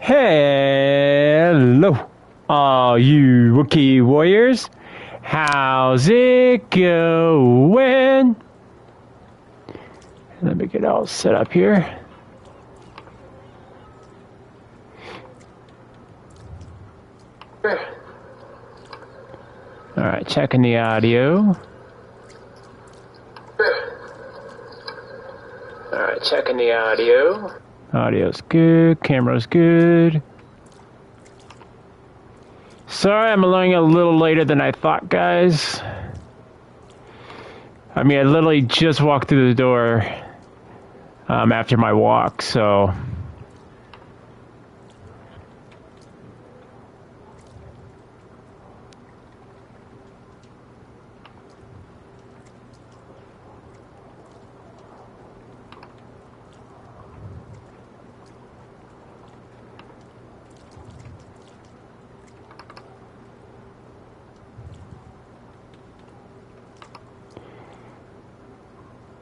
Hello, all you Wookiee warriors. How's it going? Let me get all set up here. All right, checking the audio. All right, checking the audio. Audio's good, camera's good. Sorry, I'm running a little later than I thought, guys. I mean, I literally just walked through the door after my walk, so...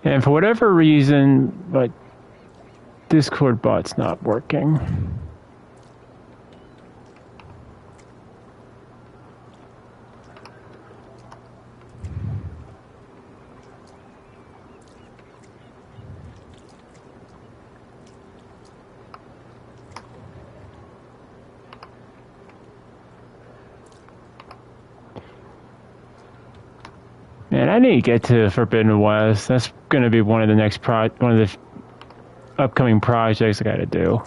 And for whatever reason, like, Discord bot's not working. Man, I need to get to Forbidden West. That's going to be one of the next one of the upcoming projects I got to do.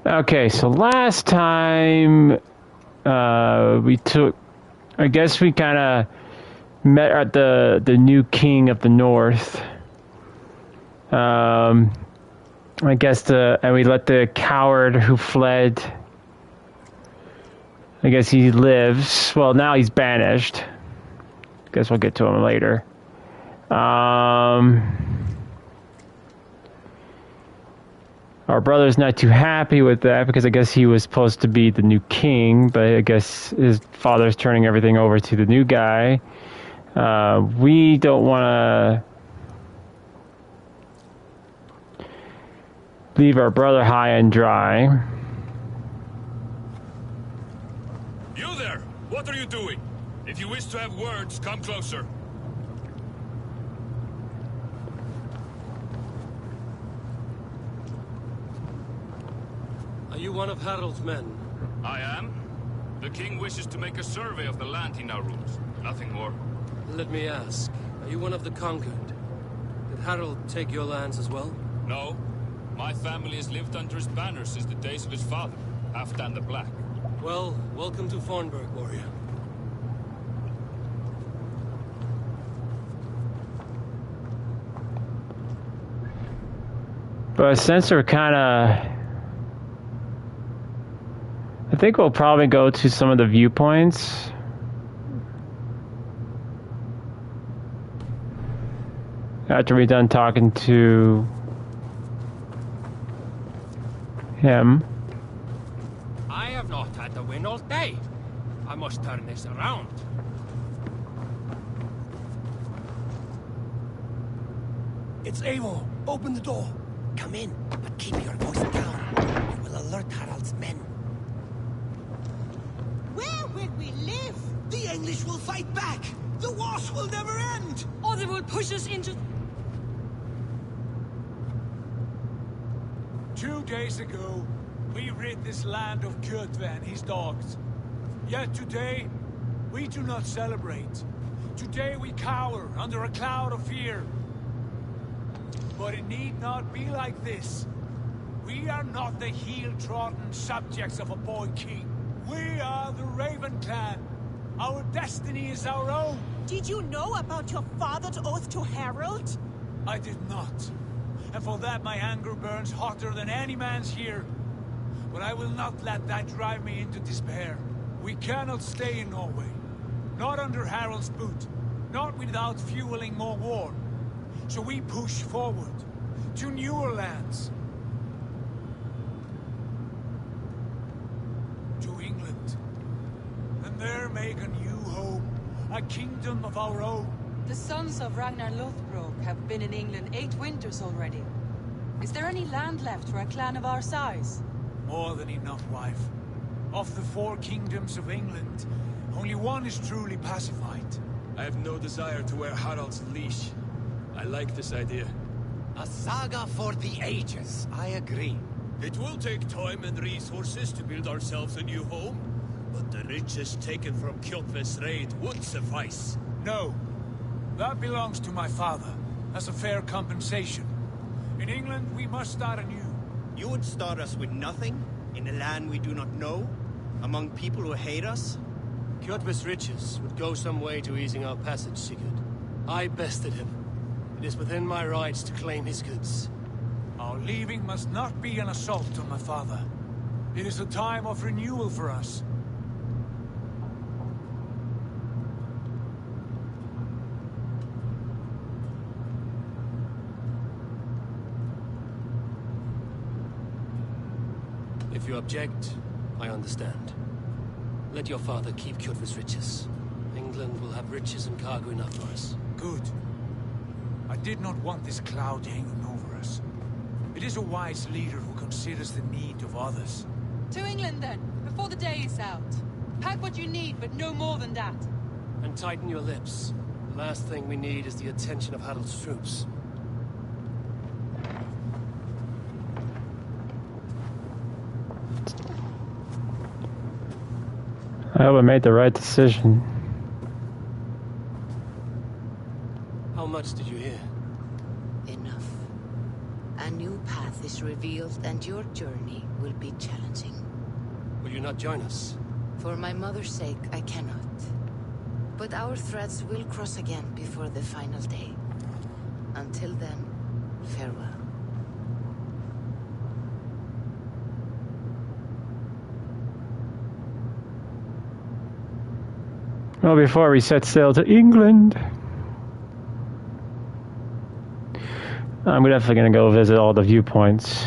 Okay, so last time we took, I guess we kind of met at the new king of the north. I guess and we let the coward who fled, I guess he lives. Well, now he's banished. Guess we'll get to him later. Our brother's not too happy with that because I guess he was supposed to be the new king, but I guess his father's turning everything over to the new guy. We don't want to leave our brother high and dry. You there! What are you doing? If you wish to have words, come closer. Are you one of Harald's men? I am. The king wishes to make a survey of the land he now rules. Nothing more. Let me ask, are you one of the conquered? Did Harald take your lands as well? No. My family has lived under his banner since the days of his father, Halfdan the Black. Well, welcome to Fornburg, warrior. But since we're kind of... I think we'll probably go to some of the viewpoints. After we're done talking to him. I have not had the wind all day. I must turn this around. Are It's Eivor. Open the door. Come in, but keep your voice down. You will alert Harald's men. Where will we live? The English will fight back! The wars will never end! Or they will push us into... 2 days ago, we rid this land of Kjotve and his dogs. Yet today, we do not celebrate. Today we cower under a cloud of fear. But it need not be like this. We are not the heel-trodden subjects of a boy king. We are the Raven clan. Our destiny is our own. Did you know about your father's oath to Harald? I did not. And for that my anger burns hotter than any man's here. But I will not let that drive me into despair. We cannot stay in Norway. Not under Harald's boot. Not without fueling more war. So we push forward. To newer lands. To England. And there make a new home. A kingdom of our own. The sons of Ragnar Lothbrok have been in England 8 winters already. Is there any land left for a clan of our size? More than enough, wife. Of the 4 kingdoms of England, only one is truly pacified. I have no desire to wear Harald's leash. I like this idea. A saga for the ages, I agree. It will take time and resources to build ourselves a new home, but the riches taken from Kjotve's raid would suffice. No. That belongs to my father, as a fair compensation. In England, we must start anew. You would start us with nothing? In a land we do not know? Among people who hate us? Kjotve's riches would go some way to easing our passage, Sigurd. I bested him. It is within my rights to claim his goods. Our leaving must not be an assault on my father. It is a time of renewal for us. If you object, I understand. Let your father keep Kjotve's riches. England will have riches and cargo enough for us. Good. I did not want this cloud hanging over us. It is a wise leader who considers the need of others. To England then, before the day is out. Pack what you need, but no more than that. And tighten your lips. The last thing we need is the attention of Harald's troops. I hope I made the right decision. How much did you hear? Enough. A new path is revealed and your journey will be challenging. Will you not join us? For my mother's sake, I cannot. But our threads will cross again before the final day. Until then, farewell. Well, before we set sail to England, I'm definitely going to go visit all the viewpoints.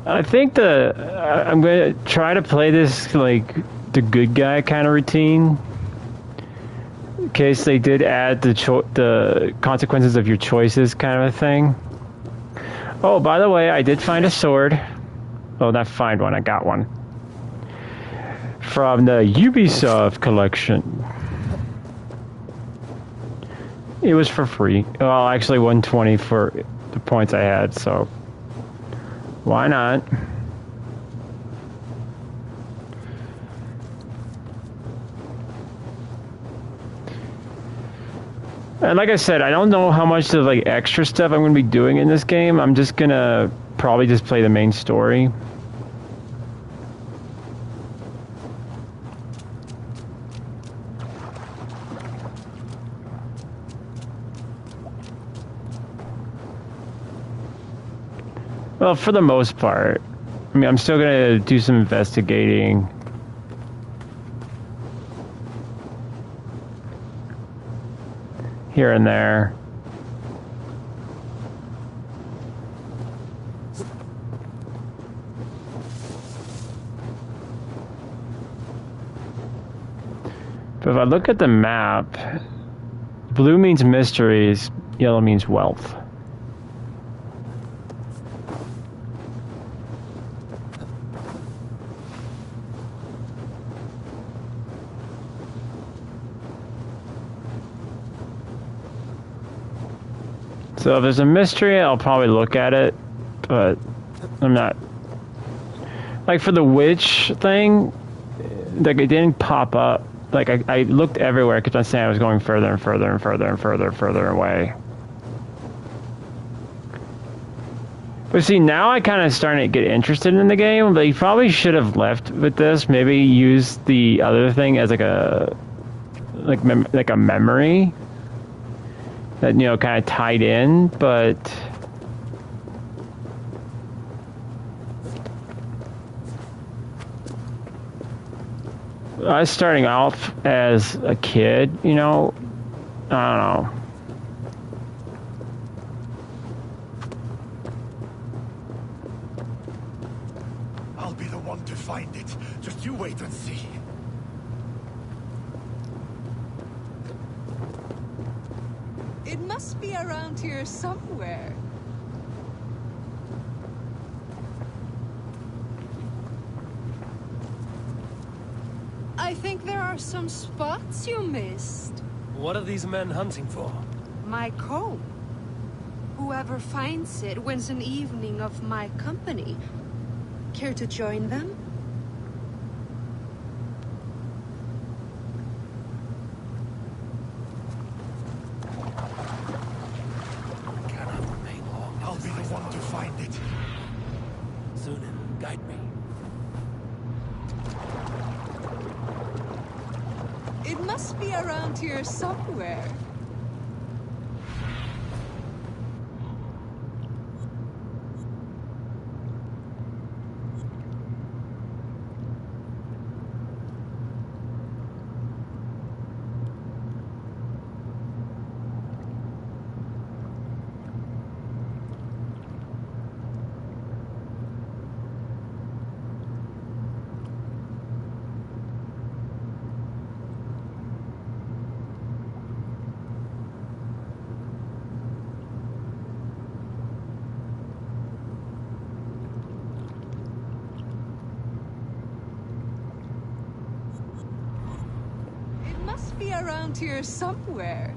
I think I'm going to try to play this like the good guy kind of routine. In case they did add the consequences of your choices kind of a thing. Oh, by the way, I did find a sword. Oh, not find one, I got one. From the Ubisoft collection. It was for free. Well, actually 120 for the points I had, so why not? And like I said, I don't know how much of like extra stuff I'm going to be doing in this game. I'm just going to probably just play the main story. Well, for the most part. I mean, I'm still going to do some investigating. Here and there. But if I look at the map, blue means mysteries, yellow means wealth. So if there's a mystery, I'll probably look at it, but I'm not. Like for the witch thing, like it didn't pop up. Like I looked everywhere because I'm saying I was going further and further and further and further away. But see, now I kind of starting to get interested in the game, but you probably should have left with this. Maybe use the other thing as like a memory that, you know, kind of tied in, but I was starting off as a kid, you know, I don't know. I'll be the one to find it. Just you wait and see. It must be around here somewhere. I think there are some spots you missed. What are these men hunting for? My comb. Whoever finds it wins an evening of my company. Care to join them? I'll be the one to find it. Sunan, guide me. It must be around here somewhere. Be around here somewhere.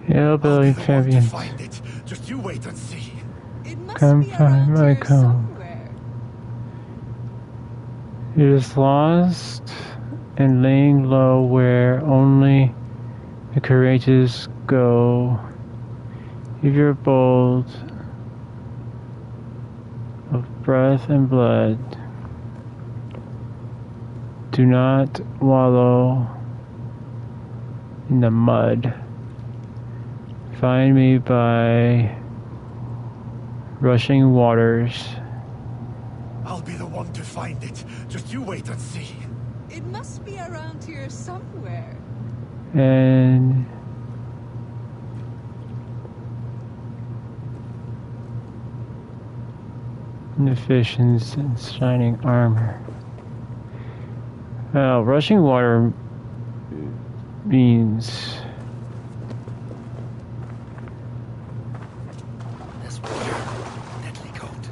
Hillbilly champions. Find it. Just you wait and see. It must Come be find around my here comb. somewhere. It is lost and laying low where only the courageous go. If you're bold of breath and blood, do not wallow in the mud. Find me by rushing waters. I'll be the one to find it. Just you wait and see. It must be around here somewhere. And the visions and shining armor. Rushing water means This water, deadly cold.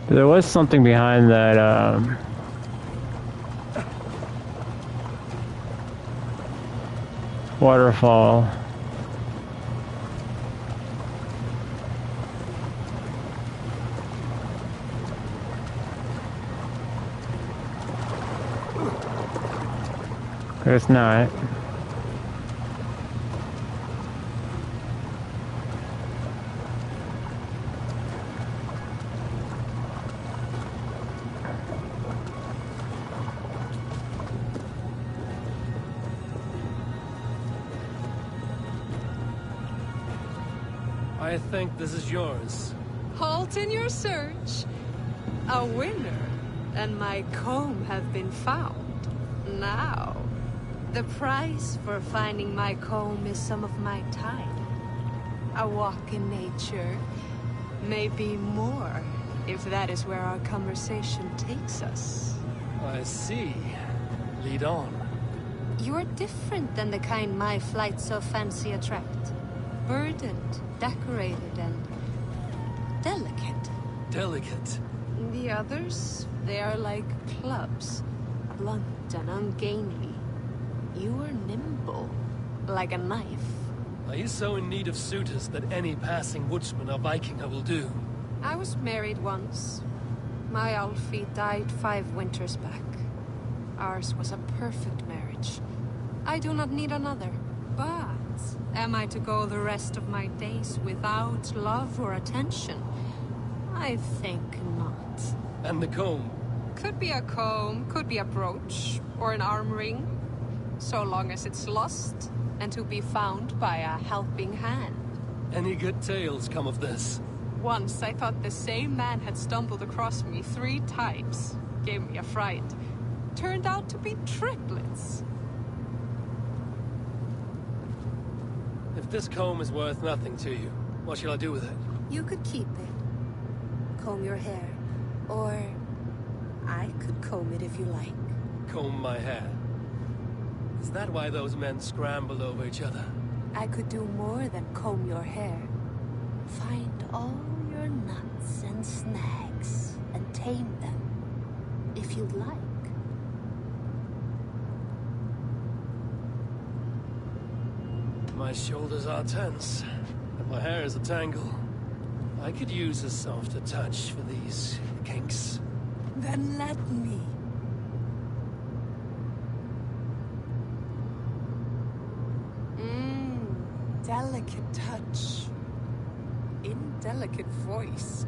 There was something behind that, waterfall. It's not. I think this is yours. Halt in your search. A winner and my comb have been found. Now, the price for finding my comb is some of my time. A walk in nature, maybe more, if that is where our conversation takes us. I see. Lead on. You're different than the kind my flights of fancy attract. Burdened, decorated, and delicate. Delicate? The others, they are like clubs, blunt and ungainly. You are nimble, like a knife. Are you so in need of suitors that any passing woodsman or Vikinger will do? I was married once. My Alfie died 5 winters back. Ours was a perfect marriage. I do not need another. But am I to go the rest of my days without love or attention? I think not. And the comb? Could be a comb, could be a brooch, or an arm ring. So long as it's lost, and to be found by a helping hand. Any good tales come of this? Once I thought the same man had stumbled across me 3 times. Gave me a fright. Turned out to be triplets. If this comb is worth nothing to you, what shall I do with it? You could keep it. Comb your hair. Or I could comb it if you like. Comb my hair? Is that why those men scrambled over each other? I could do more than comb your hair. Find all your nuts and snags and tame them, if you'd like. My shoulders are tense, and my hair is a tangle. I could use a softer touch for these kinks. Then let me. Delicate touch. Indelicate voice.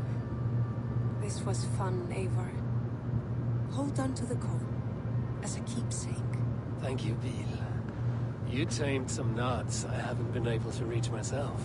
This was fun, Eivor. Hold on to the comb, as a keepsake. Thank you, Beale. You tamed some knots I haven't been able to reach myself.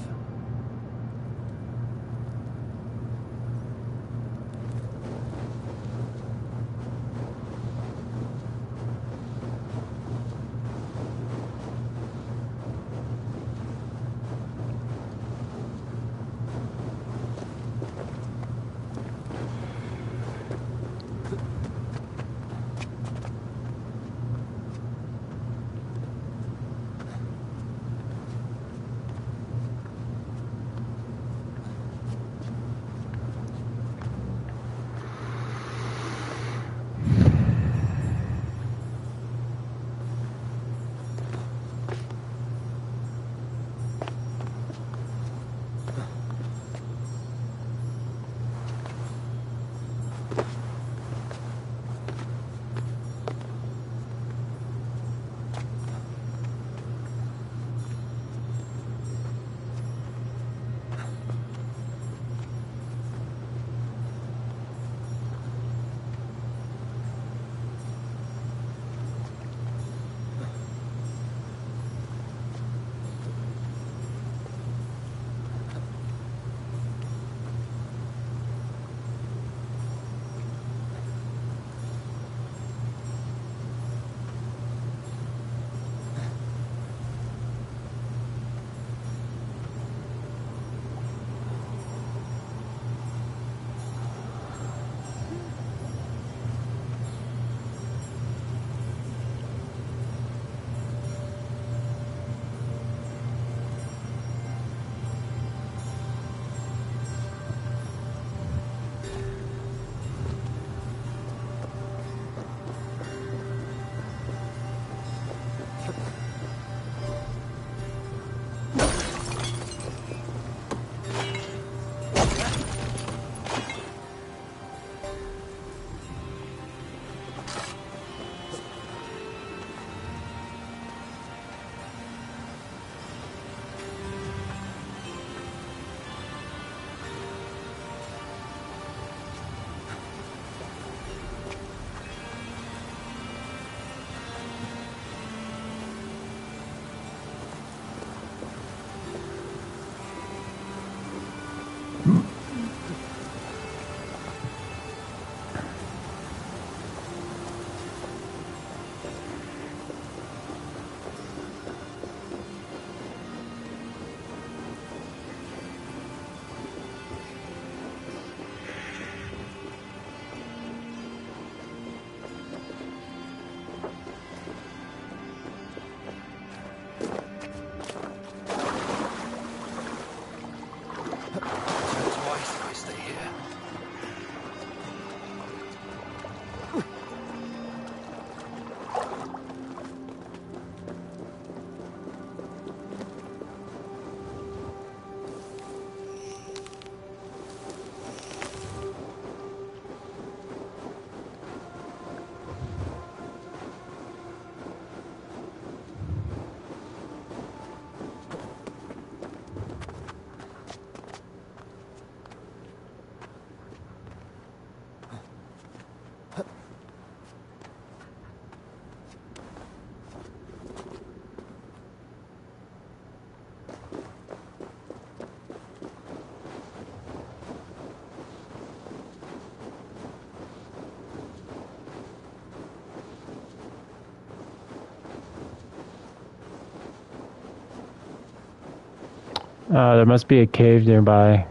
There must be a cave nearby.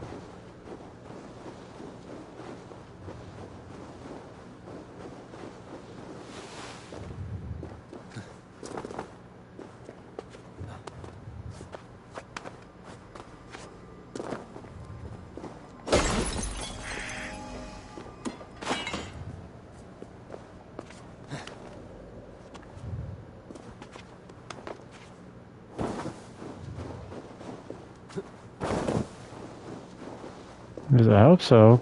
I hope so.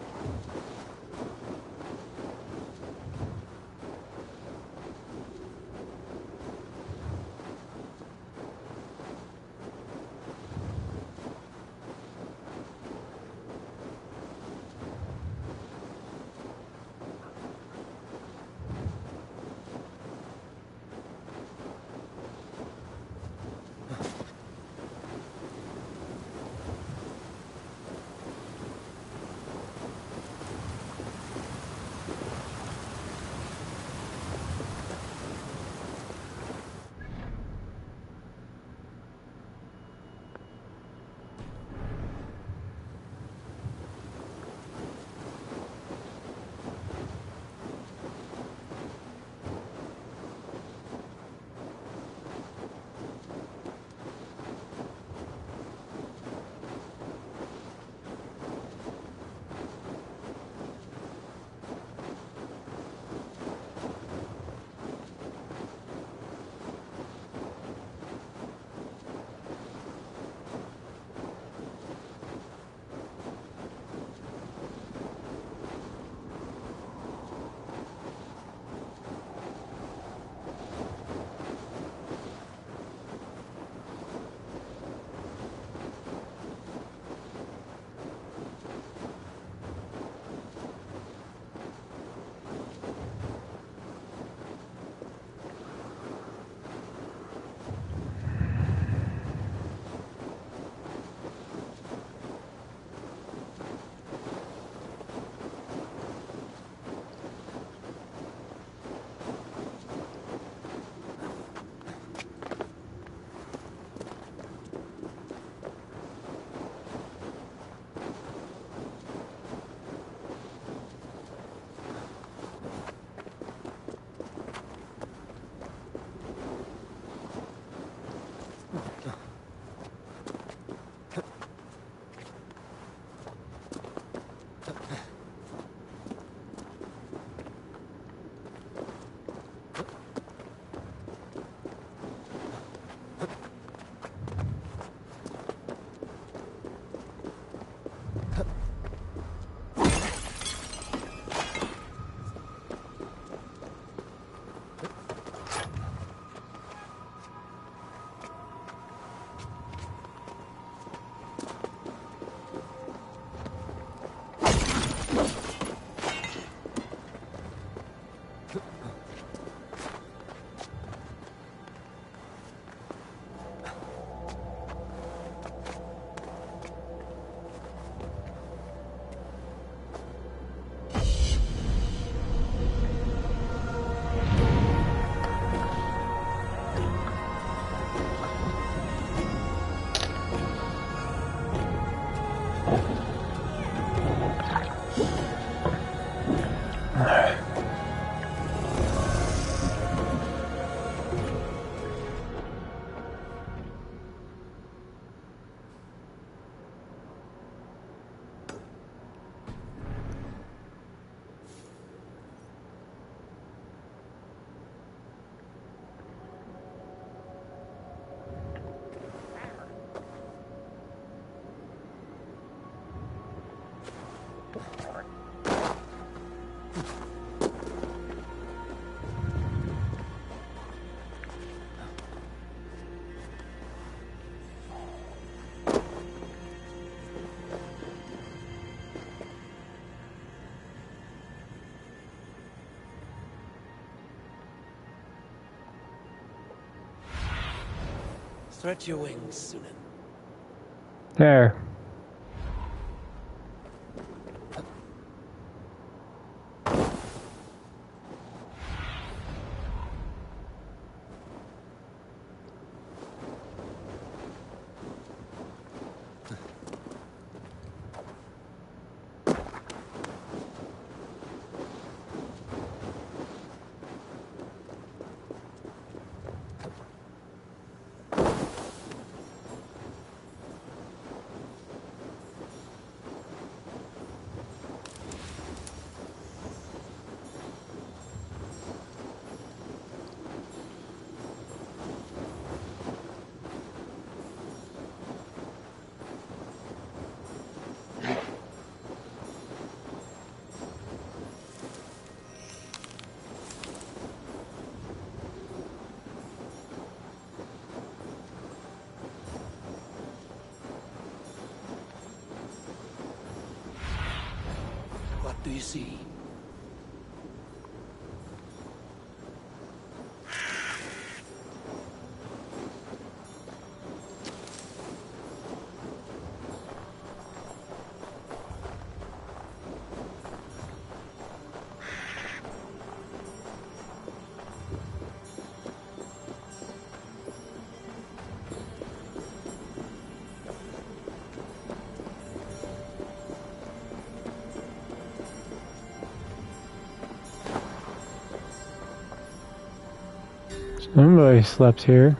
Stretch your wings, Sunan. There. What do you see? Somebody slept here.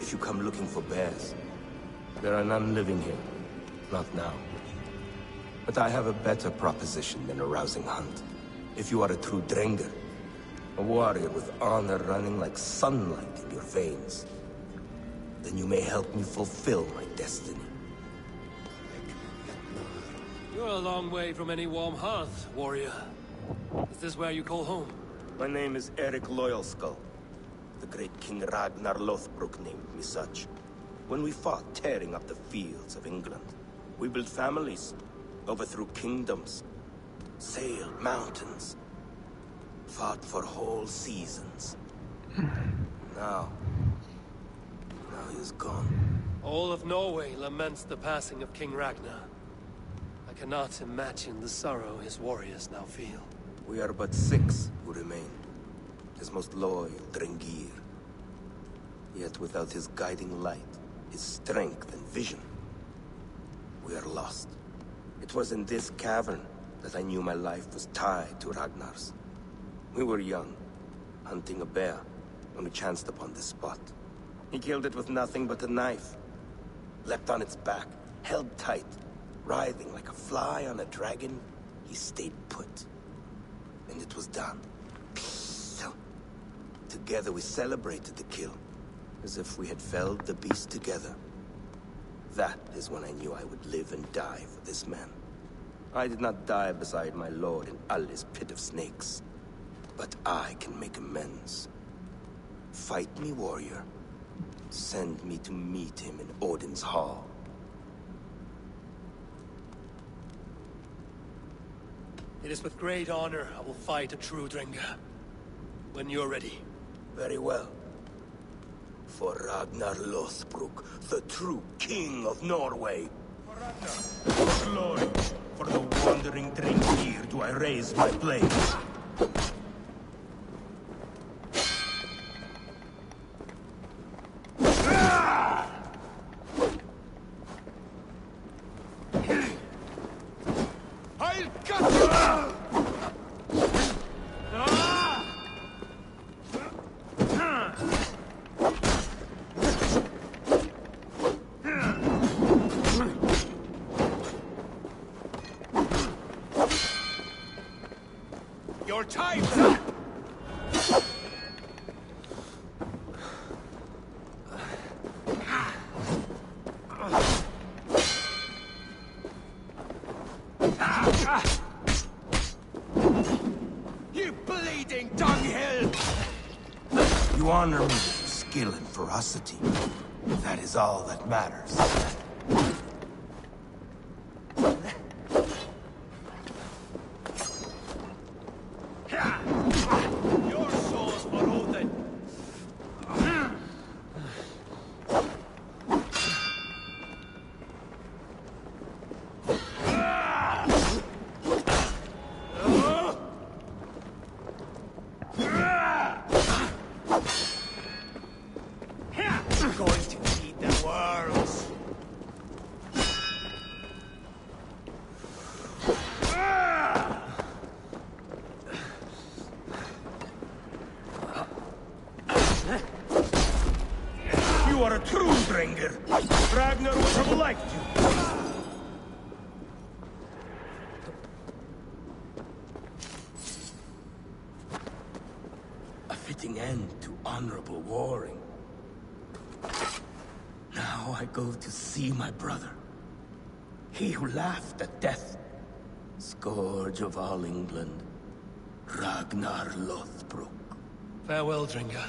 If you come looking for bears, there are none living here. Not now. But I have a better proposition than a rousing hunt. If you are a true Drenger, a warrior with honor running like sunlight in your veins, then you may help me fulfill my destiny. You're a long way from any warm hearth, warrior. Is this where you call home? My name is Eric Loyalskull. The great King Ragnar Lothbrok named me such. When we fought tearing up the fields of England, we built families, overthrew kingdoms, sailed mountains, fought for whole seasons. Now he is gone. All of Norway laments the passing of King Ragnar. I cannot imagine the sorrow his warriors now feel. We are but 6 who remain. His most loyal Drengir. Yet without his guiding light, his strength and vision, we are lost. It was in this cavern that I knew my life was tied to Ragnar's. We were young, hunting a bear, when we chanced upon this spot. He killed it with nothing but a knife. Leapt on its back, held tight, writhing like a fly on a dragon. He stayed put. And it was done. Together we celebrated the kill, as if we had felled the beast together. That is when I knew I would live and die for this man. I did not die beside my lord in Ali's pit of snakes, but I can make amends. Fight me, warrior. Send me to meet him in Odin's hall. It is with great honor I will fight a true Drenger. When you're ready. Very well. For Ragnar Lothbrok, the true king of Norway. For Ragnar, for glory, for the wandering Drengir do I raise my blade. I'll cut you! Your time's up! You bleeding dunghill! You honor me with your skill and ferocity. That is all that matters. Your soul's for Odin! Going to feed the worlds. You are a true Drenger. Ragnar would have liked you. A fitting end to honorable warring. Now I go to see my brother. He who laughed at death. Scourge of all England. Ragnar Lothbrok. Farewell, Dringa.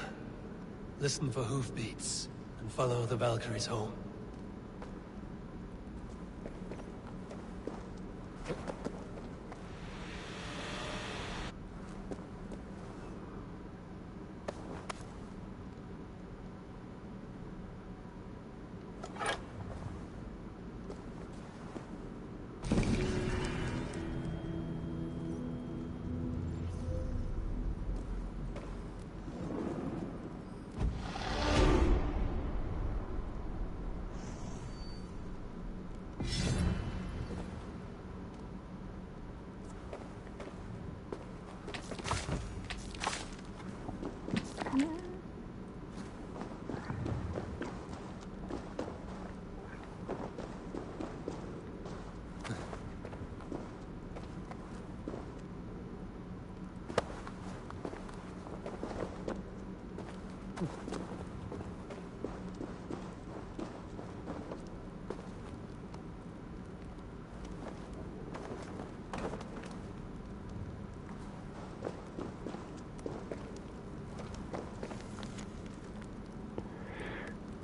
Listen for hoofbeats, and follow the Valkyries home.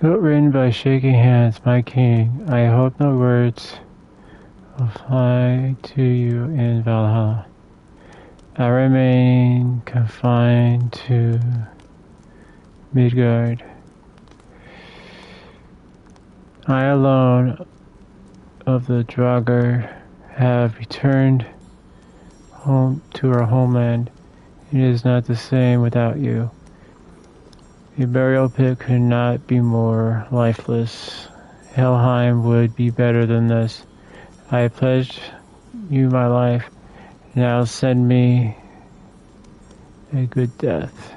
Note written by shaking hands, my king. I hope no words will fly to you in Valhalla. I remain confined to Midgard. I alone of the Draugr have returned home to our homeland. It is not the same without you. A burial pit could not be more lifeless. Helheim would be better than this. I pledged you my life. Now send me a good death.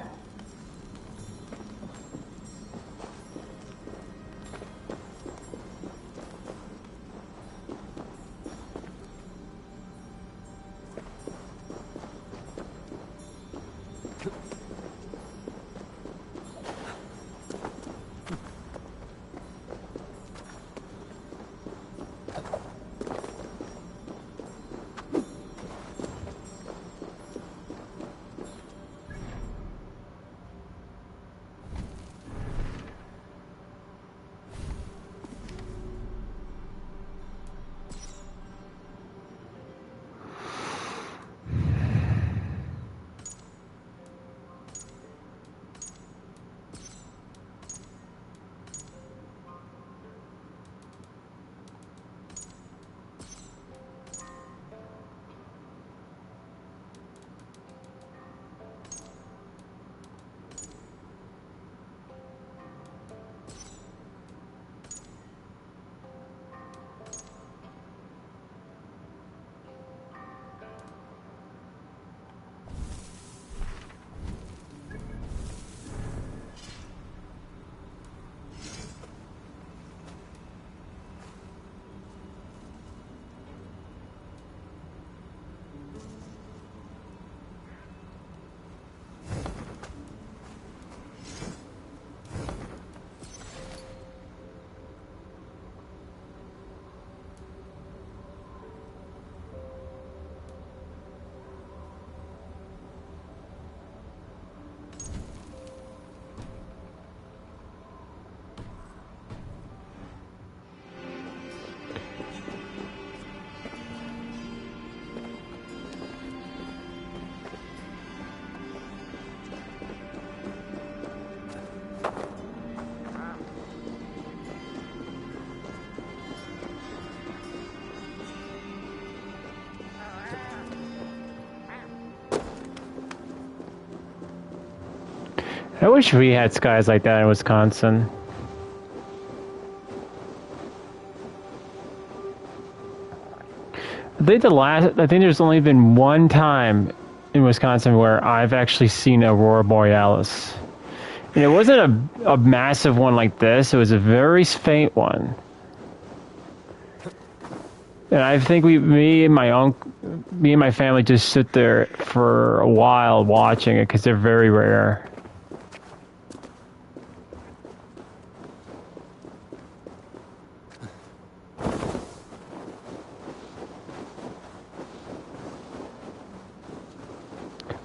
I wish we had skies like that in Wisconsin. I think there's only been one time in Wisconsin where I've actually seen Aurora Borealis. And it wasn't a massive one like this, it was a very faint one. And I think me and my family just sit there for a while watching it because they're very rare.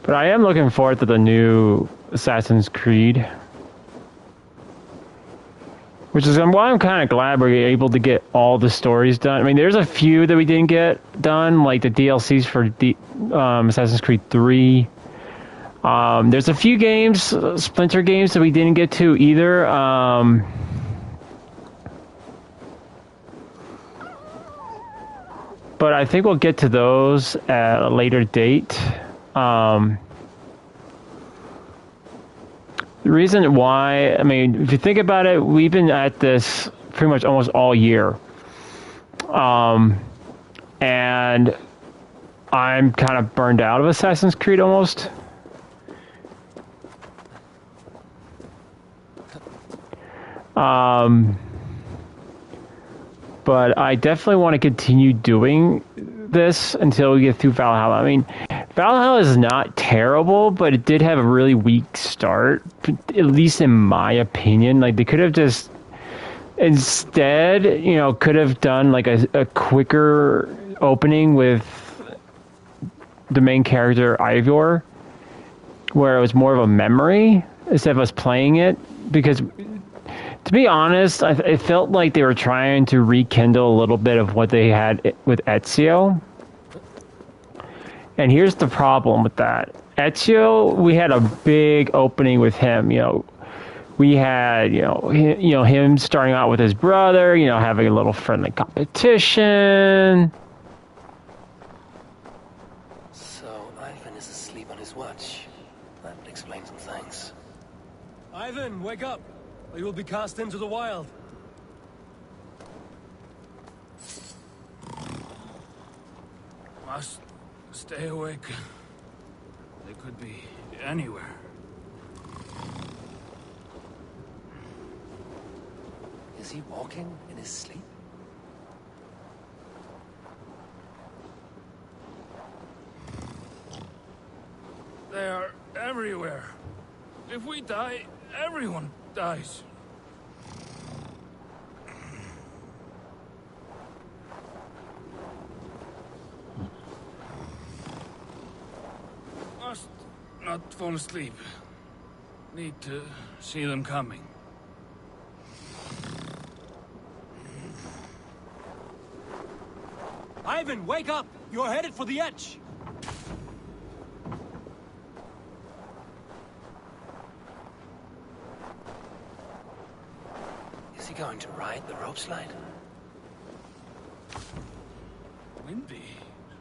But I am looking forward to the new Assassin's Creed. Which is why I'm kind of glad we're able to get all the stories done. I mean, there's a few that we didn't get done, like the DLCs for Assassin's Creed 3. There's a few games, Splinter games, that we didn't get to either. But I think we'll get to those at a later date. The reason why, I mean, if you think about it, we've been at this pretty much almost all year. And I'm kind of burned out of Assassin's Creed almost. But I definitely want to continue doing this until we get through Valhalla. I mean, Valhalla is not terrible, but it did have a really weak start, at least in my opinion. Like, they could have just instead, could have done like a quicker opening with the main character, Ivor, where it was more of a memory instead of us playing it. Because, to be honest, it felt like they were trying to rekindle a little bit of what they had with Ezio. And here's the problem with that. Ezio, we had a big opening with him. We had, him starting out with his brother, having a little friendly competition. So Ivan is asleep on his watch. That explains some things. Ivan, wake up, or you will be cast into the wild. Must stay awake. They could be anywhere. Is he walking in his sleep? They are everywhere. If we die, everyone dies. Must not fall asleep. Need to see them coming. Ivan, wake up! You're headed for the edge! Is he going to ride the rope slide? Windy.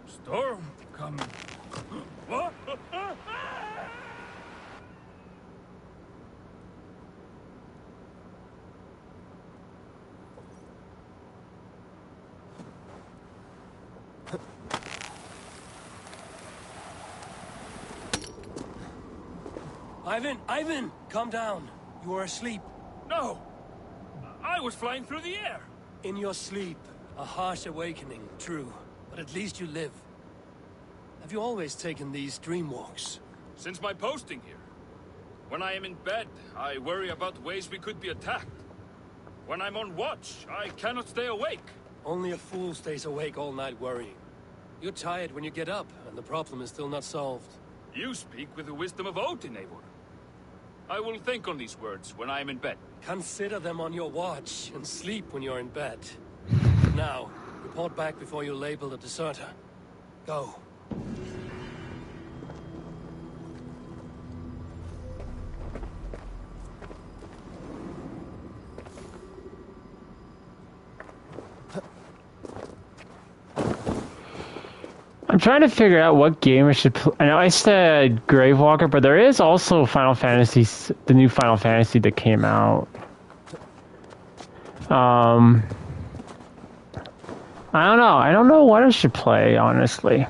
Storm coming. What? Ivan, calm down. You are asleep. No! I was flying through the air. In your sleep, a harsh awakening, true. But at least you live. Have you always taken these dream walks? Since my posting here. When I am in bed, I worry about ways we could be attacked. When I'm on watch, I cannot stay awake. Only a fool stays awake all night worrying. You're tired when you get up, and the problem is still not solved. You speak with the wisdom of Odin, Eivor. I will think on these words when I am in bed. Consider them on your watch, and sleep when you're in bed. Now, report back before you're labeled a deserter. Go. I'm trying to figure out what game I should play. I know I said Gravewalker, but there is also Final Fantasy, the new Final Fantasy that came out. I don't know. I don't know what I should play, honestly.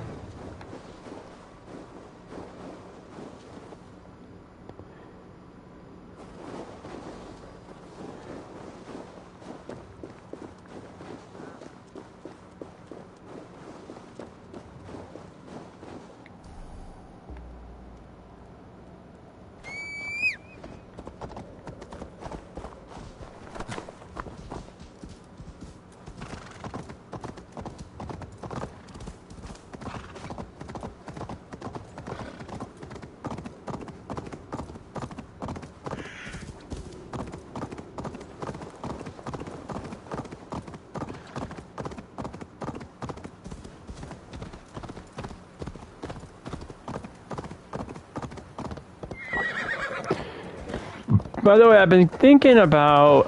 By the way, I've been thinking about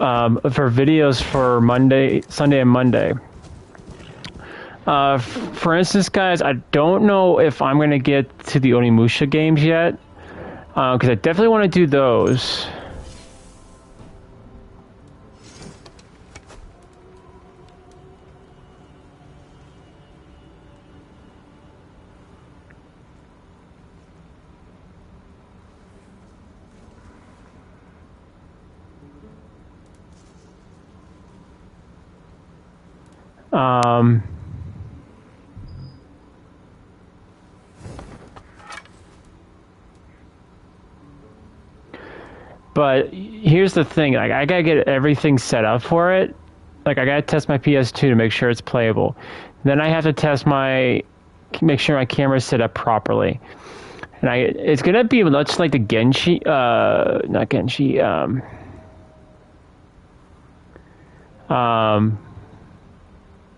for videos for Sunday and Monday. For instance, guys, I don't know if I'm going to get to the Onimusha games yet, because I definitely want to do those. But here's the thing, like, I gotta get everything set up for it. Like, I gotta test my PS2 to make sure it's playable. Then I have to make sure my camera's set up properly. And it's gonna be much like the Genshi, not Genshi,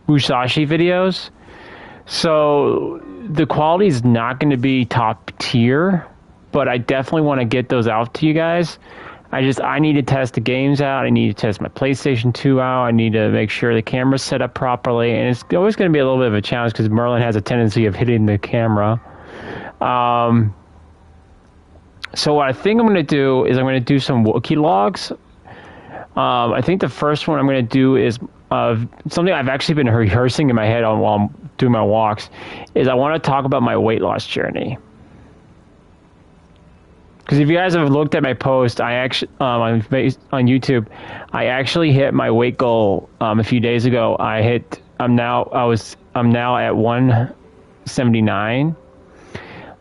Musashi videos. So the quality is not going to be top tier, but I definitely want to get those out to you guys. I need to test the games out. I need to test my PlayStation 2 out. I need to make sure the camera's set up properly. And it's always going to be a little bit of a challenge because Merlin has a tendency of hitting the camera. So what I think I'm going to do is I'm going to do some Wookiee logs. I think the first one I'm going to do is something I've actually been rehearsing in my head while I'm doing my walks, is I want to talk about my weight loss journey. Because if you guys have looked at my post, I actually on YouTube, I actually hit my weight goal a few days ago. I'm now at 179.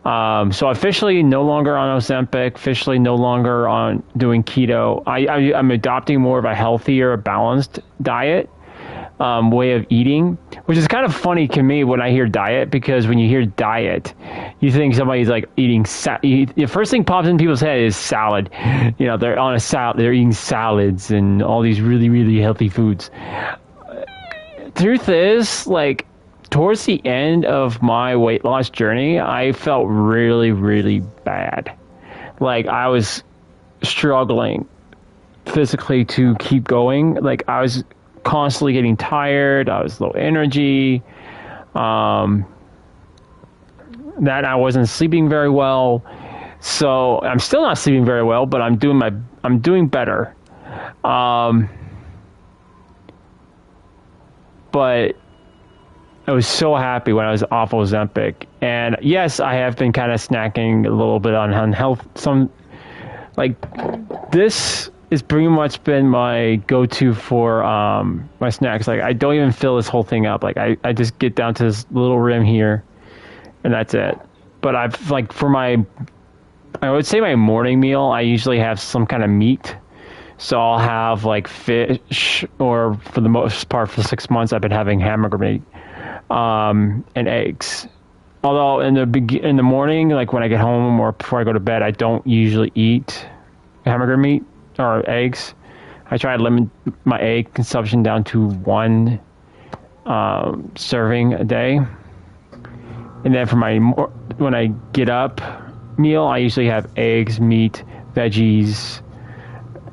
So officially no longer on Ozempic, officially no longer on doing keto. I'm adopting more of a healthier, balanced diet, way of eating, which is kind of funny to me when I hear diet, because when you hear diet, you think somebody's like eating the first thing pops in people's head is salad. You know, they're on a salad, they're eating salads and all these really, really healthy foods. Truth is, like, towards the end of my weight loss journey, I felt really, really bad. Like, I was struggling physically to keep going. Like, I was constantly getting tired. I was low energy. That I wasn't sleeping very well. So I'm still not sleeping very well, but I'm doing better. But I was so happy when I was off Ozempic. And yes, I have been kind of snacking a little bit on health. This has pretty much been my go-to for my snacks. Like, I don't even fill this whole thing up. Like, I just get down to this little rim here, and that's it. But I would say my morning meal, I usually have some kind of meat. So I'll have like fish, or for the most part for 6 months, I've been having hamburger meat. And eggs. Although in the morning, like when I get home or before I go to bed, I don't usually eat hamburger meat or eggs. I try to limit my egg consumption down to 1 serving a day. And then for when I get up meal, I usually have eggs, meat, veggies.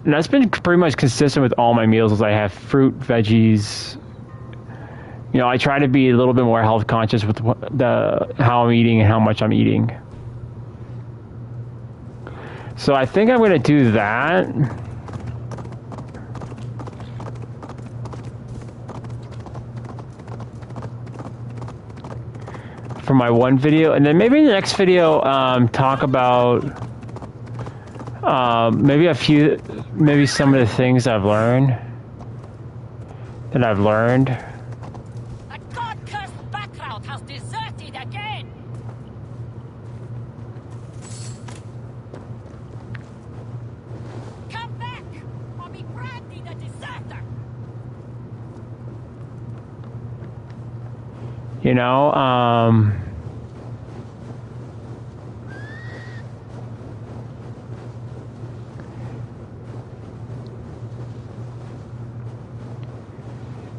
And that's been pretty much consistent with all my meals, is I have fruit, veggies. You know, I try to be a little bit more health conscious with how I'm eating and how much I'm eating. So I think I'm going to do that. for my one video, and then maybe in the next video talk about maybe some of the things I've learned. That god-cursed background has deserted again! Come back, or be branded a deserter! You know,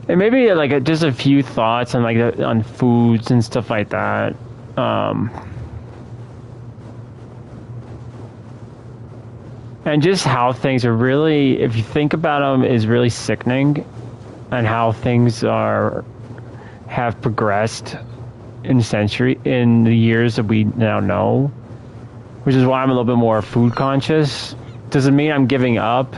and maybe like just a few thoughts on on foods and stuff like that. And just how things are really, if you think about them, is really sickening, and how things have progressed in the years that we now know, which is why I'm a little bit more food conscious. Doesn't mean I'm giving up.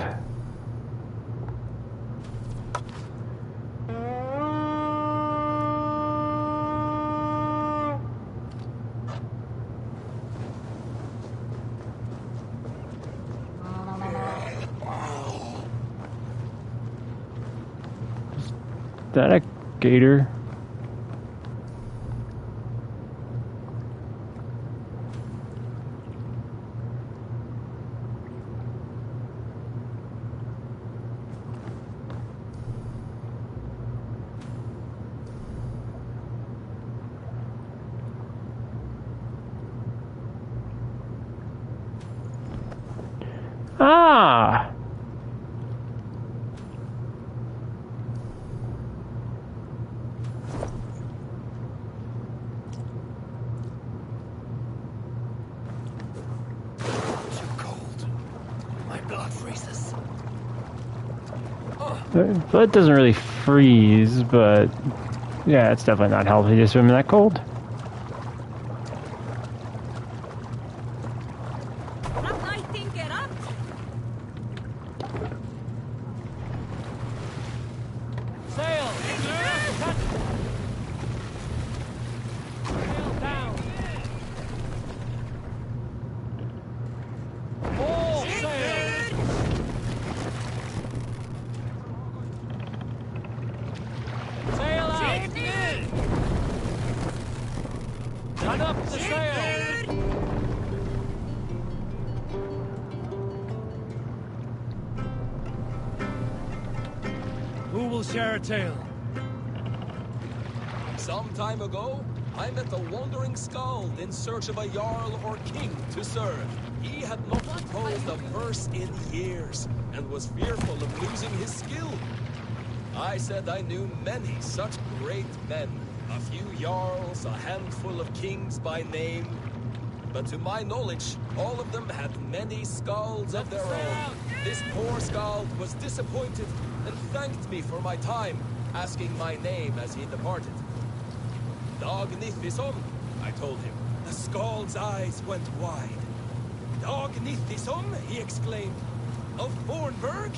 Is that a gator? Ah! Blood doesn't really freeze, but yeah, it's definitely not healthy to swim in that cold. Who will share a tale? Some time ago, I met a wandering skald in search of a jarl or king to serve. He had not composed a verse in years, and was fearful of losing his skill. I said I knew many such great men, a few jarls, a handful of kings by name. But to my knowledge, all of them had many skalds of their own. This poor skald was disappointed and thanked me for my time, asking my name as he departed. Dag Nithison, I told him. The skald's eyes went wide. Dag Nithison, he exclaimed. Of Fornburg?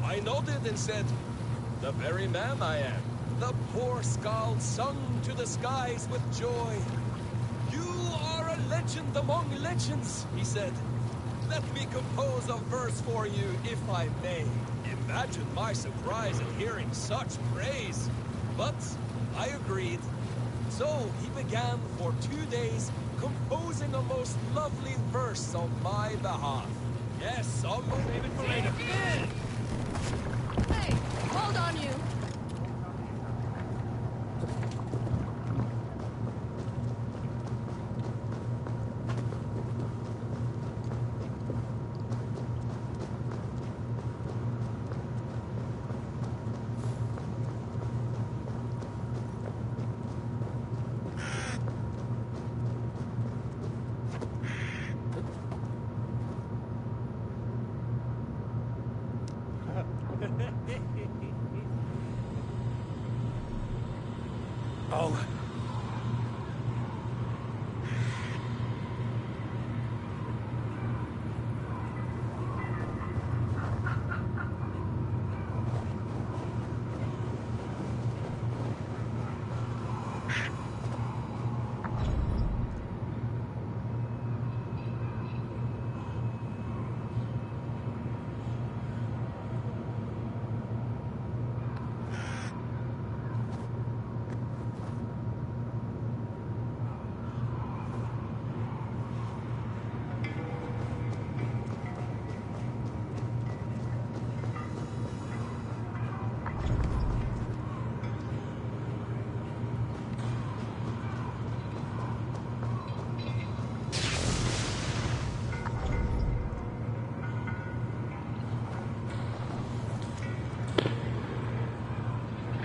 I nodded and said, the very man I am. The poor skald sung to the skies with joy. You are a legend among legends, he said. Let me compose a verse for you, if I may. Imagine my surprise at hearing such praise. But I agreed. So he began for 2 days composing a most lovely verse on my behalf. Yes, I'll save it for later. Hey, hold on you. Oh.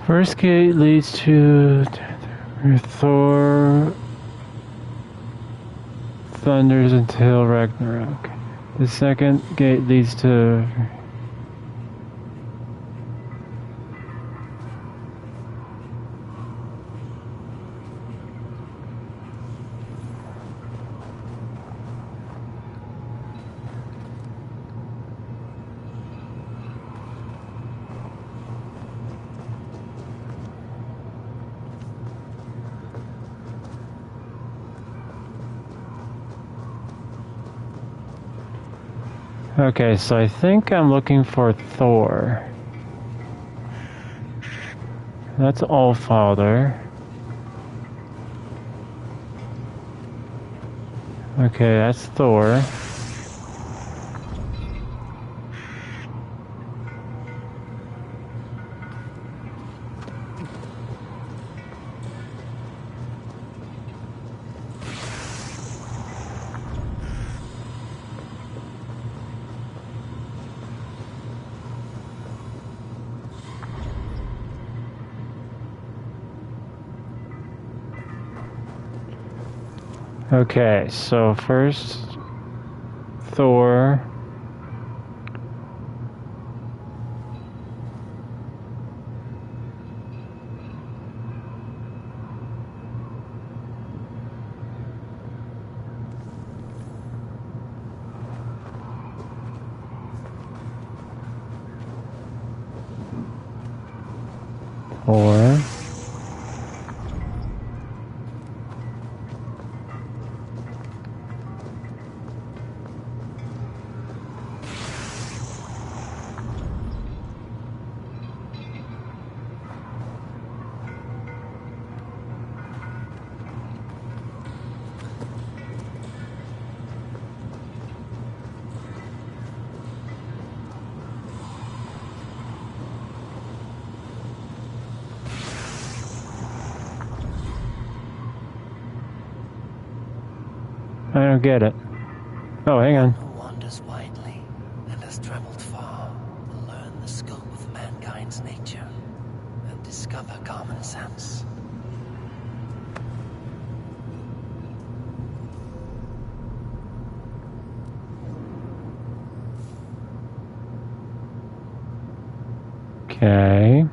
First gate leads to Thor thunders until Ragnarok. The second gate leads to Okay, so I think I'm looking for Thor. That's Allfather. Okay, that's Thor. Okay, so first Thor. Thor. I don't get it. Oh, hang on. Who wanders widely and has traveled far will learn the scope of mankind's nature and discover common sense. Okay.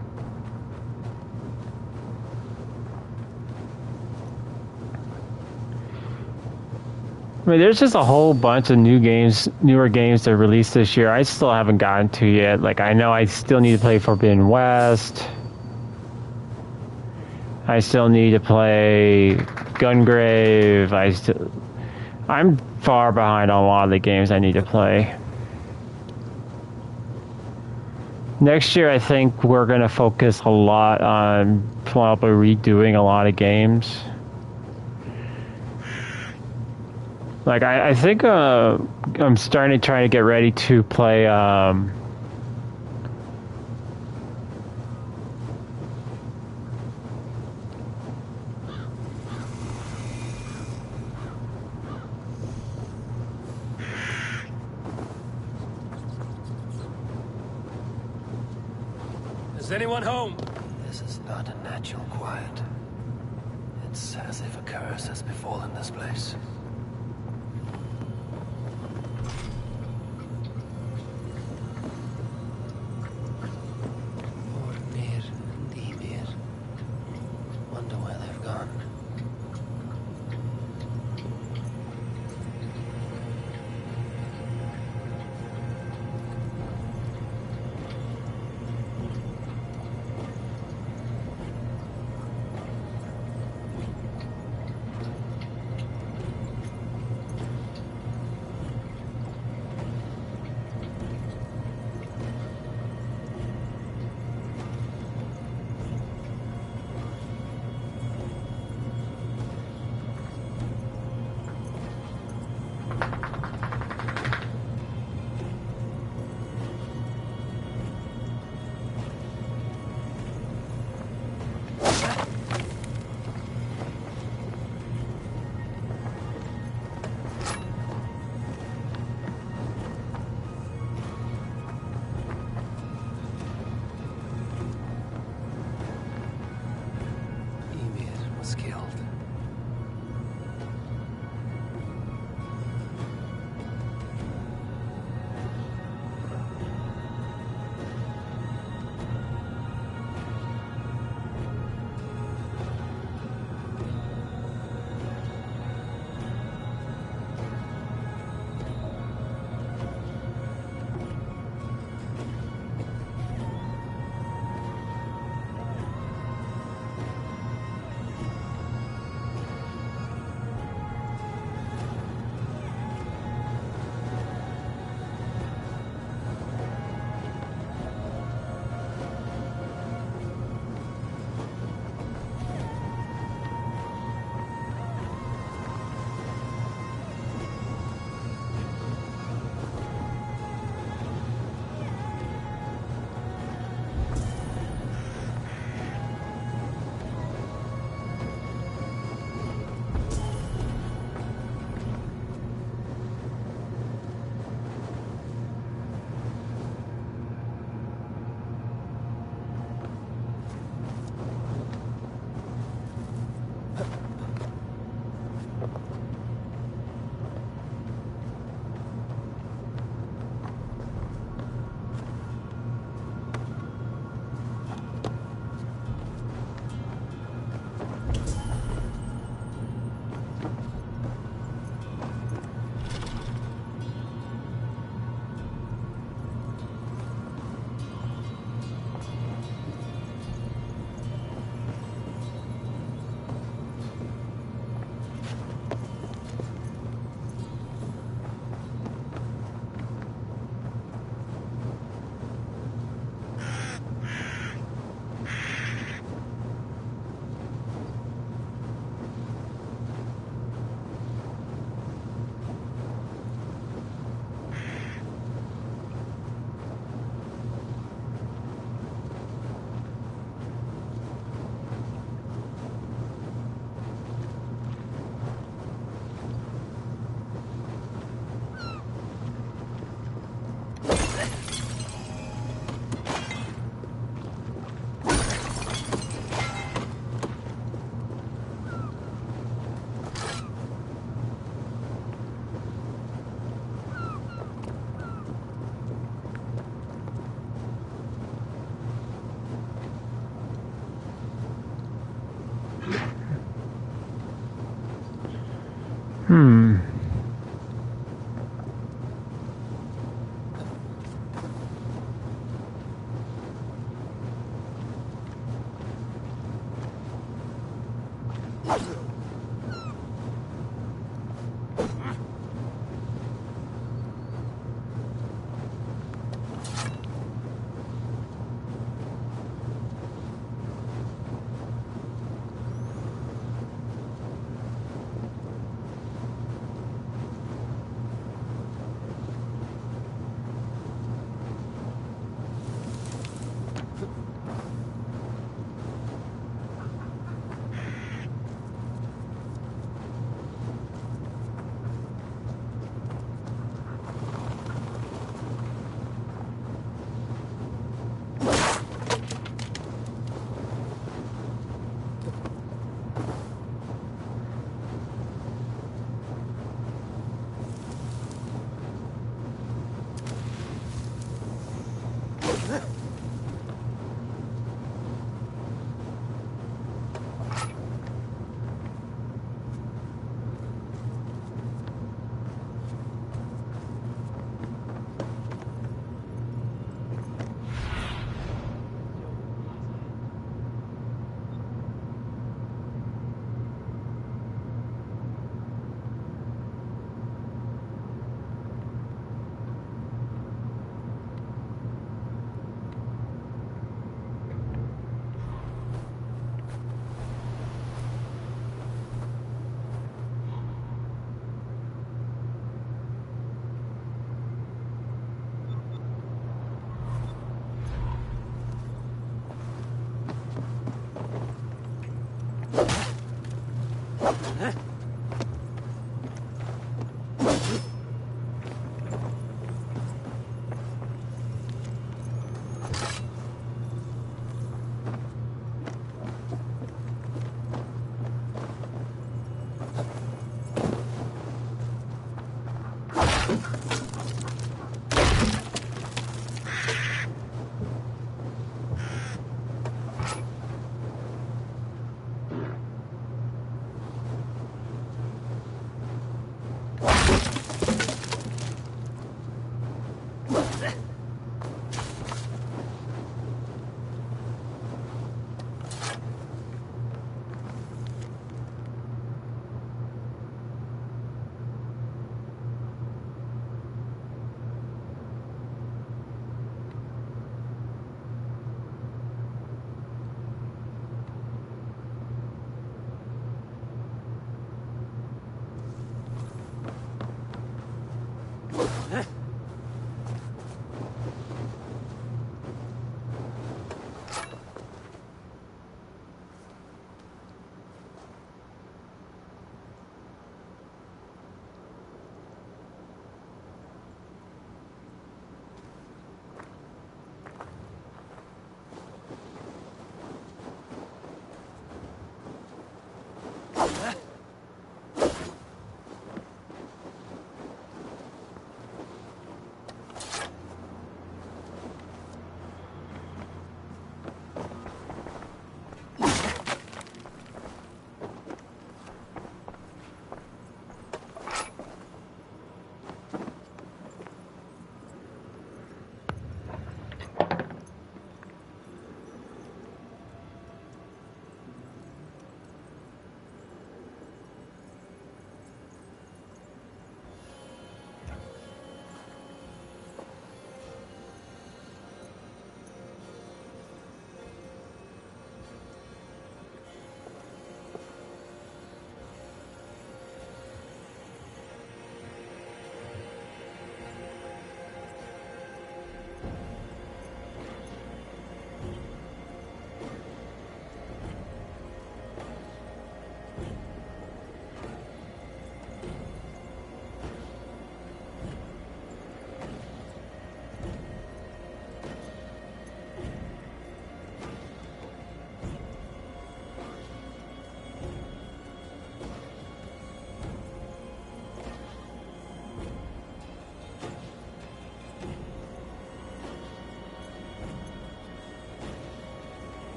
I mean, there's just a whole bunch of newer games that released this year I still haven't gotten to yet. Like, I know I still need to play Forbidden West. I still need to play Gungrave. I'm far behind on a lot of the games I need to play. Next year, I think we're going to focus a lot on probably redoing a lot of games. Like, I think I'm starting to try to get ready to play Is anyone home? This is not a natural quiet. It's as if a curse has befallen this place. Wonder where they've gone. Hmm.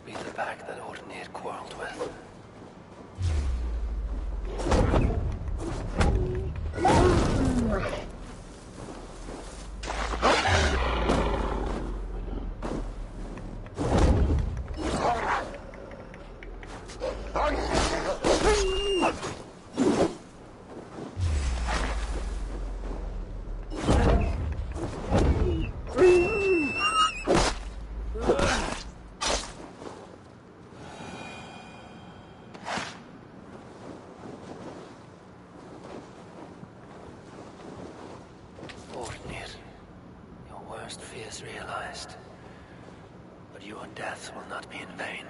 must be the pack that Odin had quarreled with. Fears realized, but your death will not be in vain.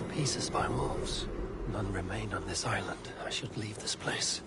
Pieces by wolves. None remain on this island. I should leave this place.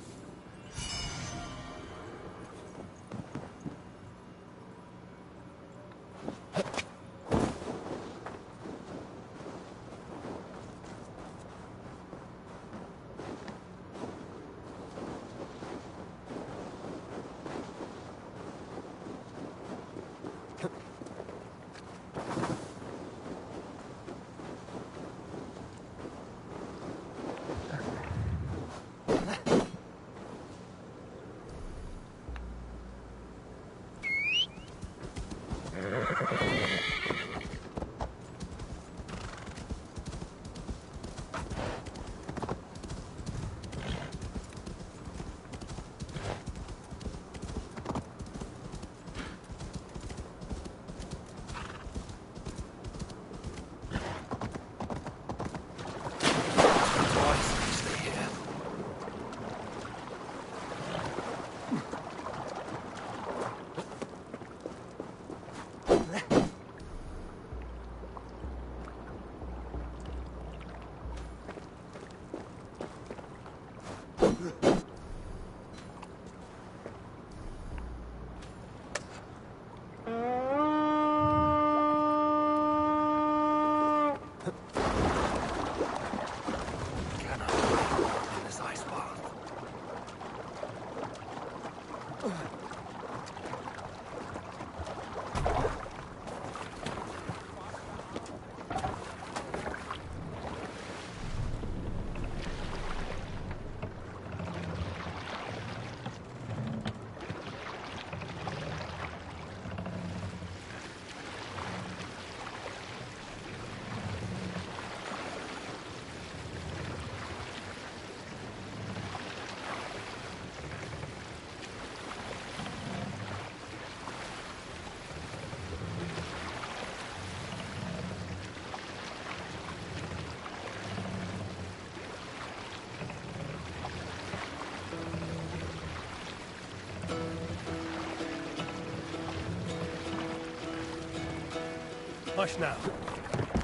Hush now.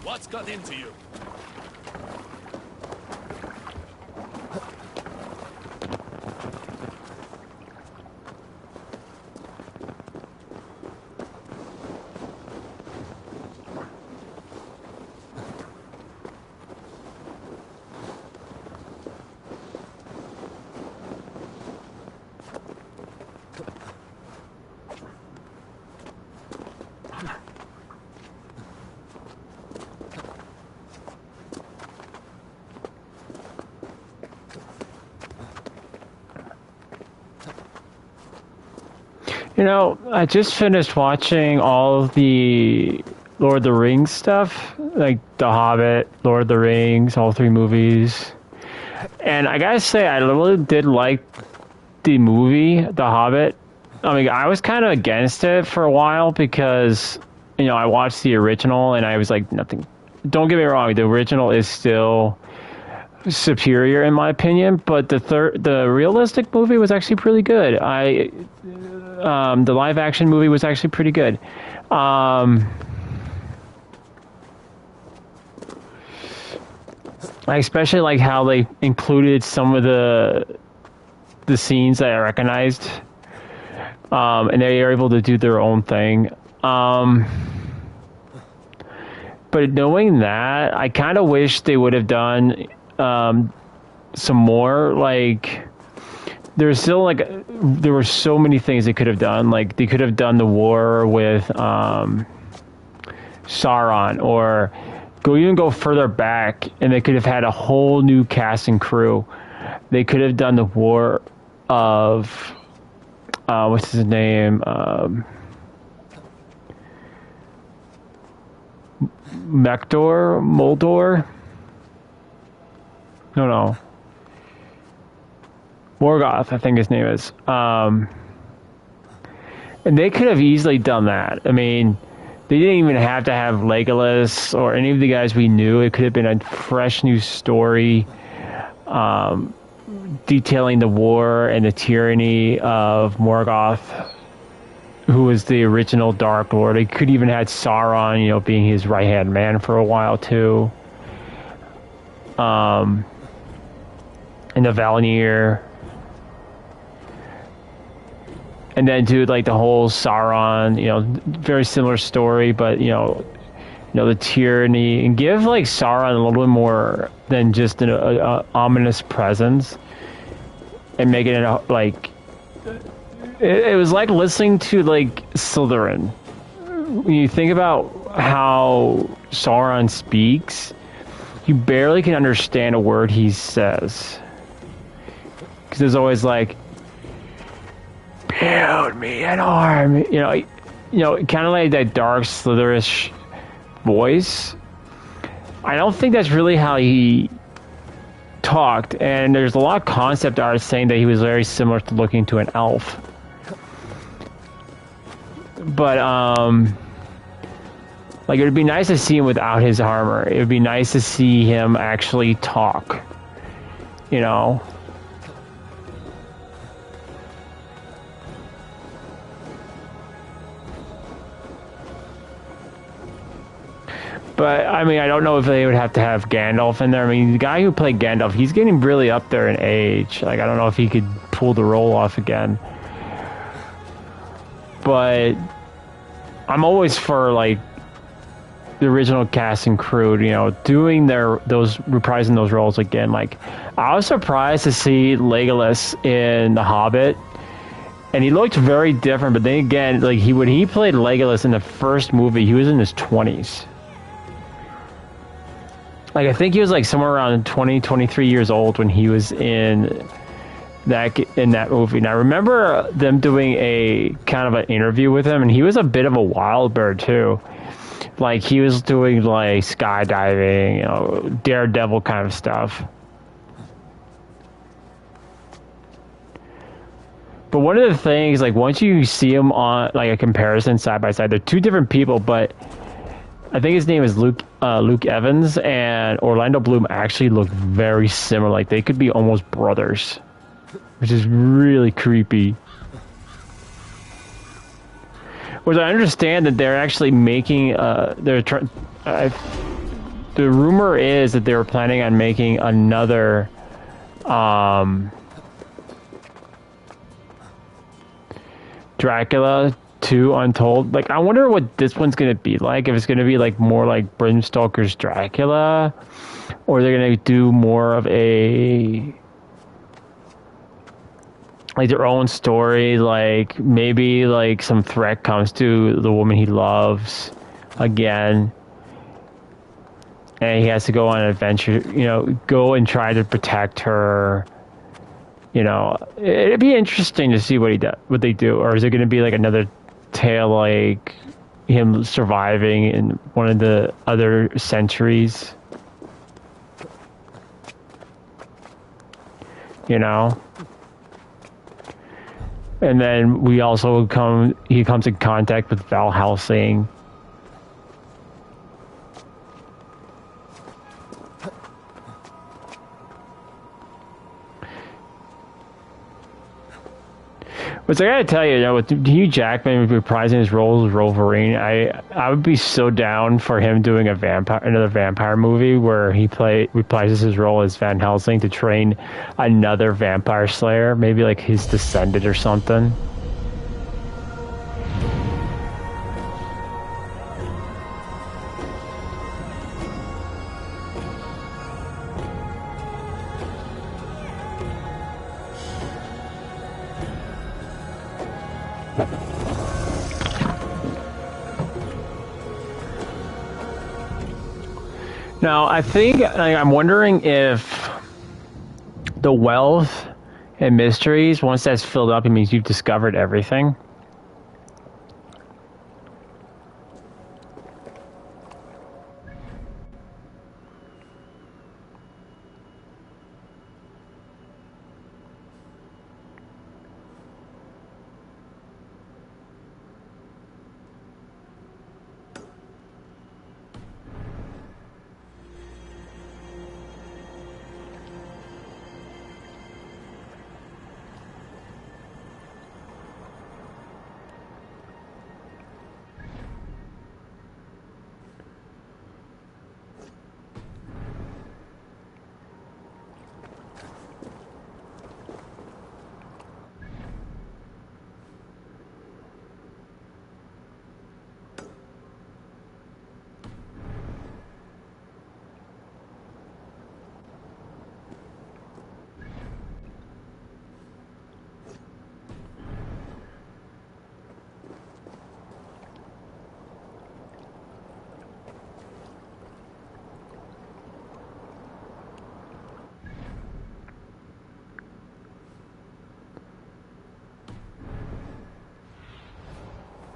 What's got into you? You know, I just finished watching all of the Lord of the Rings stuff, like The Hobbit, Lord of the Rings, all three movies. And I gotta say, I really did like the movie, The Hobbit. I mean, I was kind of against it for a while because, you know, I watched the original and I was like, nothing. Don't get me wrong, the original is still superior in my opinion, but the realistic movie was actually pretty good. The live action movie was actually pretty good. I especially like how they included some of the scenes that I recognized, and they are able to do their own thing. But knowing that, I kind of wish they would have done some more. Like, there's still like there were so many things they could have done. Like, they could have done the war with Sauron, or even go further back, and they could have had a whole new cast and crew. They could have done the war of what's his name? Moldor? No. Morgoth, I think his name is. And they could have easily done that. I mean, they didn't even have to have Legolas or any of the guys we knew. It could have been a fresh new story, detailing the war and the tyranny of Morgoth, who was the original Dark Lord. They could even had Sauron, being his right-hand man for a while too. And the Valnir. And then do like the whole Sauron, very similar story, but the tyranny, and give like Sauron a little bit more than just an ominous presence, and make it like it was like listening to like Slytherin. When you think about how Sauron speaks, you barely can understand a word he says, because there's always like, build me an army, kind of like that dark Slytherish voice. I don't think that's really how he talked, and there's a lot of concept art saying that he was very similar to looking to an elf. But like, it would be nice to see him without his armor. It would be nice to see him actually talk, But, I mean, I don't know if they would have to have Gandalf in there. I mean, the guy who played Gandalf, he's getting really up there in age. Like, I don't know if he could pull the role off again. But I'm always for, like, the original cast and crew, doing reprising those roles again. Like, I was surprised to see Legolas in The Hobbit. And he looked very different, but then again, like, when he played Legolas in the first movie, he was in his 20s. Like, I think he was like somewhere around 20, 23 years old when he was in that movie. And I remember them doing a kind of an interview with him, and he was a bit of a wild bird too. Like, he was doing like skydiving, daredevil kind of stuff. But one of the things, like, once you see him on like a comparison side by side, they're two different people, but I think his name is Luke Evans, and Orlando Bloom actually look very similar. Like, they could be almost brothers, which is really creepy. Which I understand that they're actually making. The rumor is that they were planning on making another. Dracula 2 Untold. Like, I wonder what this one's gonna be like. If it's gonna be like more like Bram Stoker's Dracula, or they're gonna do more of a like their own story. Like, maybe like some threat comes to the woman he loves again, and he has to go on an adventure. Go and try to protect her. It'd be interesting to see what they do. Or is it going to be like another tale, like him surviving in one of the other centuries? And then he comes in contact with Val Helsing. Which I gotta tell you, with Hugh Jackman reprising his role as Wolverine, I would be so down for him doing another vampire movie where he reprises his role as Van Helsing to train another vampire slayer, maybe like his descendant or something. Now, I think I'm wondering if the wealth and mysteries, once that's filled up, it means you've discovered everything.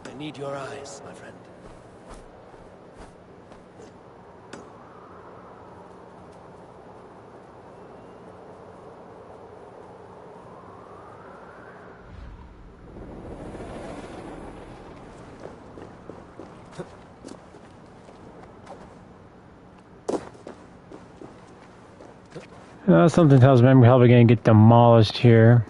I need your eyes, my friend. Something tells me I'm probably going to get demolished here.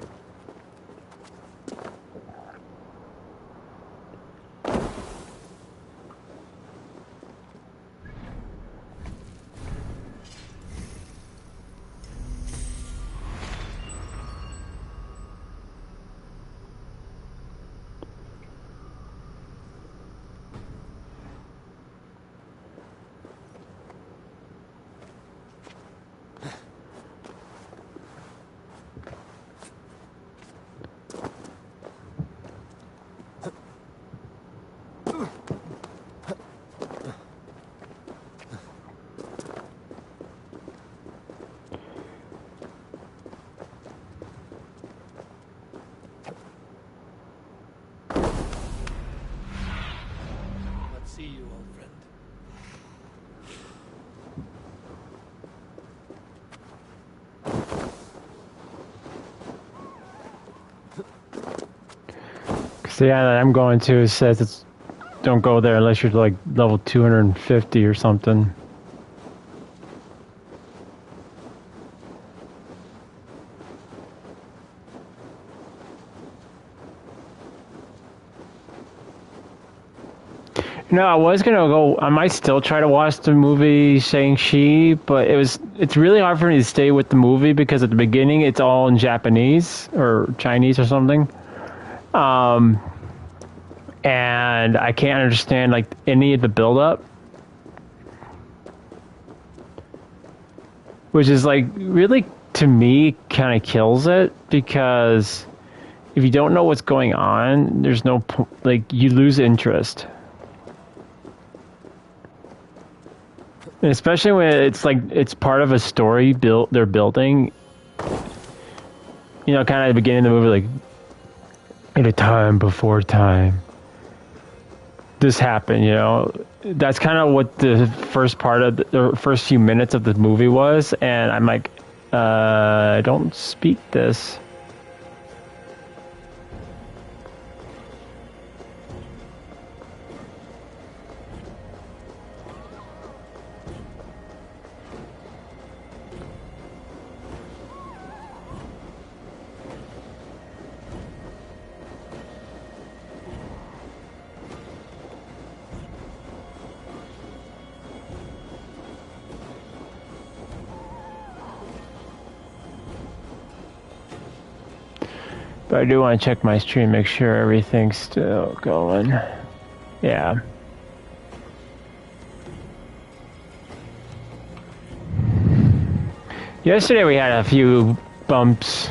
See you, old friend. So yeah, that I'm going to, it says it's don't go there unless you're like level 250 or something. No, I was gonna go. I might still try to watch the movie Shang-Chi, but it's really hard for me to stay with the movie because at the beginning it's all in Japanese or Chinese or something. And I can't understand like any of the build-up, which is like really to me kind of kills it because if you don't know what's going on, there's no like you lose interest. And especially when it's like it's part of a story they're building. You know, kind of at the beginning of the movie, like in a time before time, this happened. You know, that's kind of what the first part of the first few minutes of the movie was, and I'm like, I don't speak this. But I do want to check my stream, make sure everything's still going. Yeah. Yesterday we had a few bumps.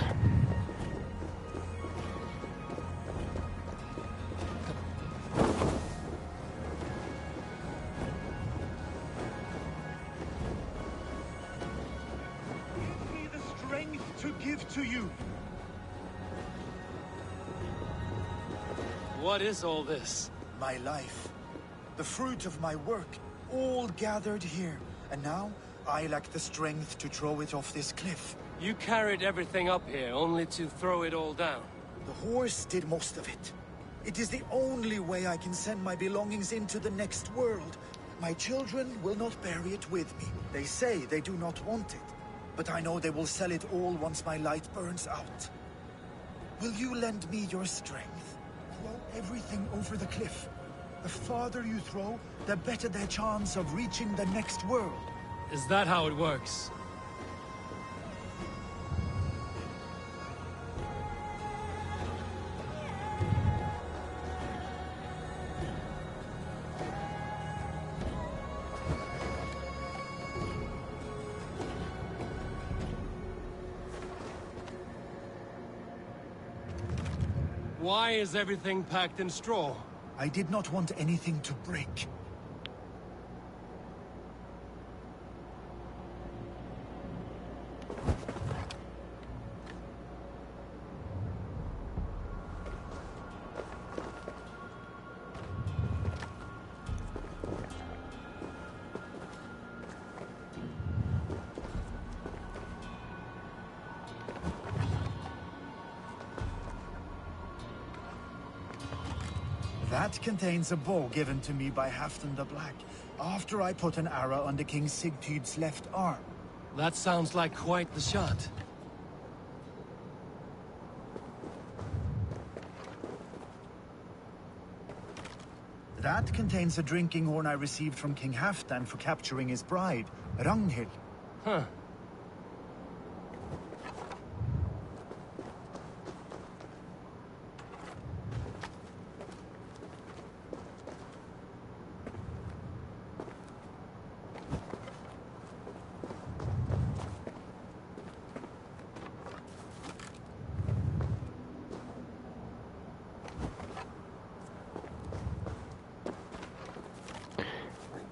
Give me the strength to give to you. What is all this? My life. The fruit of my work, all gathered here. And now, I lack the strength to throw it off this cliff. You carried everything up here, only to throw it all down. The horse did most of it. It is the only way I can send my belongings into the next world. My children will not bury it with me. They say they do not want it. But I know they will sell it all once my light burns out. Will you lend me your strength? Throw everything over the cliff. The farther you throw, the better their chance of reaching the next world. Is that how it works? Why is everything packed in straw? I did not want anything to break. That contains a bow given to me by Halfdan the Black, after I put an arrow under King Sigtyd's left arm. That sounds like quite the shot. That contains a drinking horn I received from King Halfdan for capturing his bride, Ragnhild. Huh.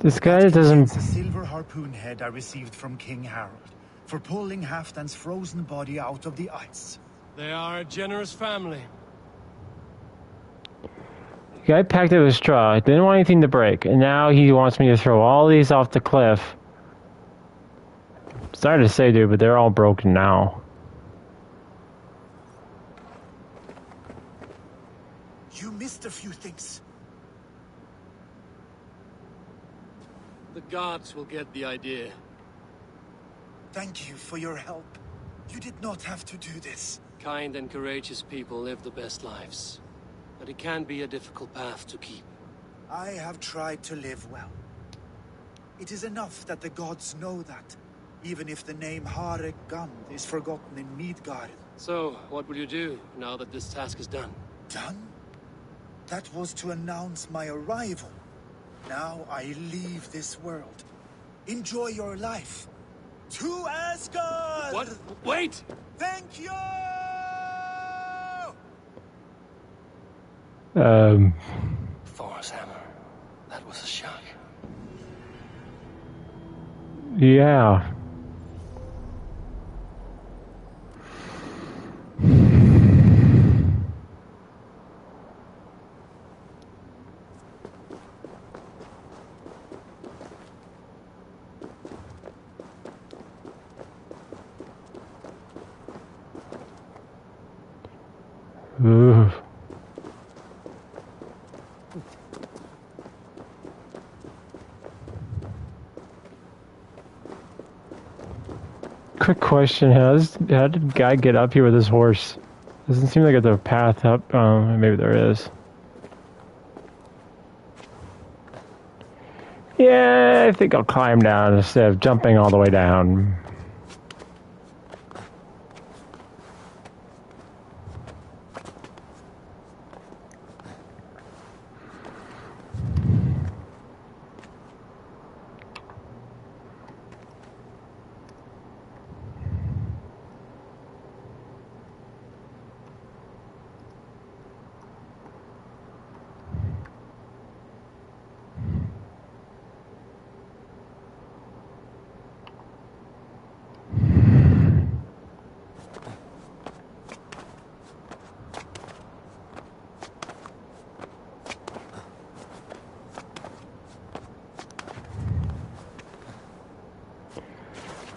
This guy doesn't... It's a silver harpoon head I received from King Harold for pulling Halfdan's frozen body out of the ice. They are a generous family. The guy packed it with straw, didn't want anything to break, and now he wants me to throw all these off the cliff. Sorry to say, dude, but they're all broken now. You missed a few things. The gods will get the idea. Thank you for your help. You did not have to do this. Kind and courageous people live the best lives. But it can be a difficult path to keep. I have tried to live well. It is enough that the gods know that, even if the name Harek Gand is forgotten in Midgard. So, what will you do now that this task is done? Done? That was to announce my arrival. Now I leave this world. Enjoy your life. To Asgard! What? Wait! Thank you! Thor's hammer. That was a shock. Yeah. Ooh. Quick question, how did the guy get up here with his horse? Doesn't seem like there's a path up. Maybe there is. Yeah, I think I'll climb down instead of jumping all the way down.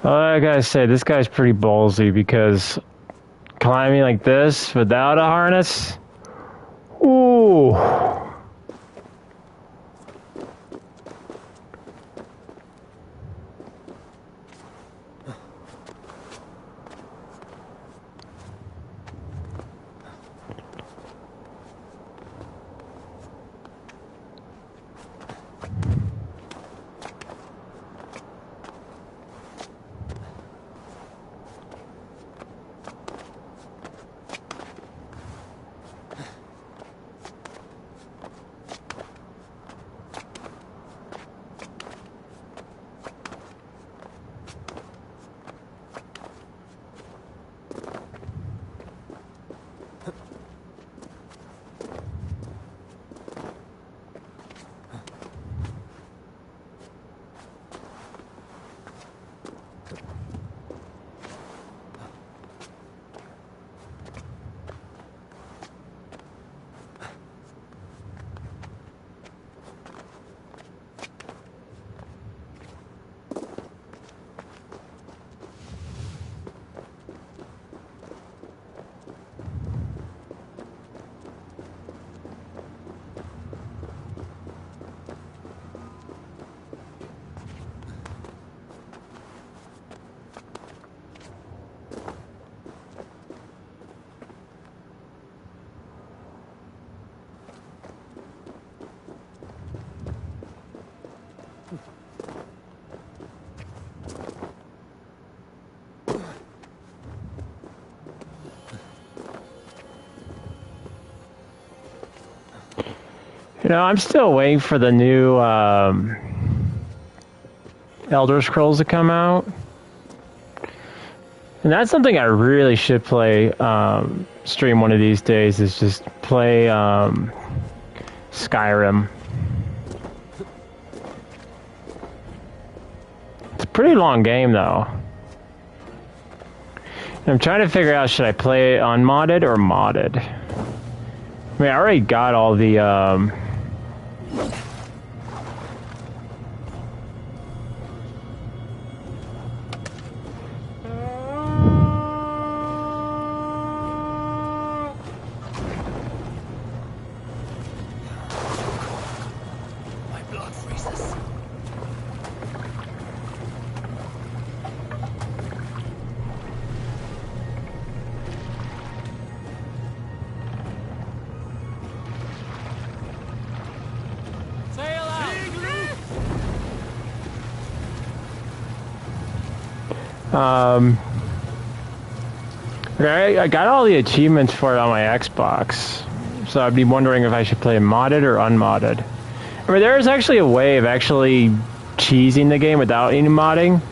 Well, I gotta say, this guy's pretty ballsy because climbing like this without a harness. Ooh. You know, I'm still waiting for the new Elder Scrolls to come out. And that's something I really should play, stream one of these days, is just play Skyrim. It's a pretty long game, though. And I'm trying to figure out, should I play it unmodded or modded? I mean, I already got all the, I got all the achievements for it on my Xbox, so I'd be wondering if I should play modded or unmodded. I mean, there is actually a way of actually cheesing the game without any modding.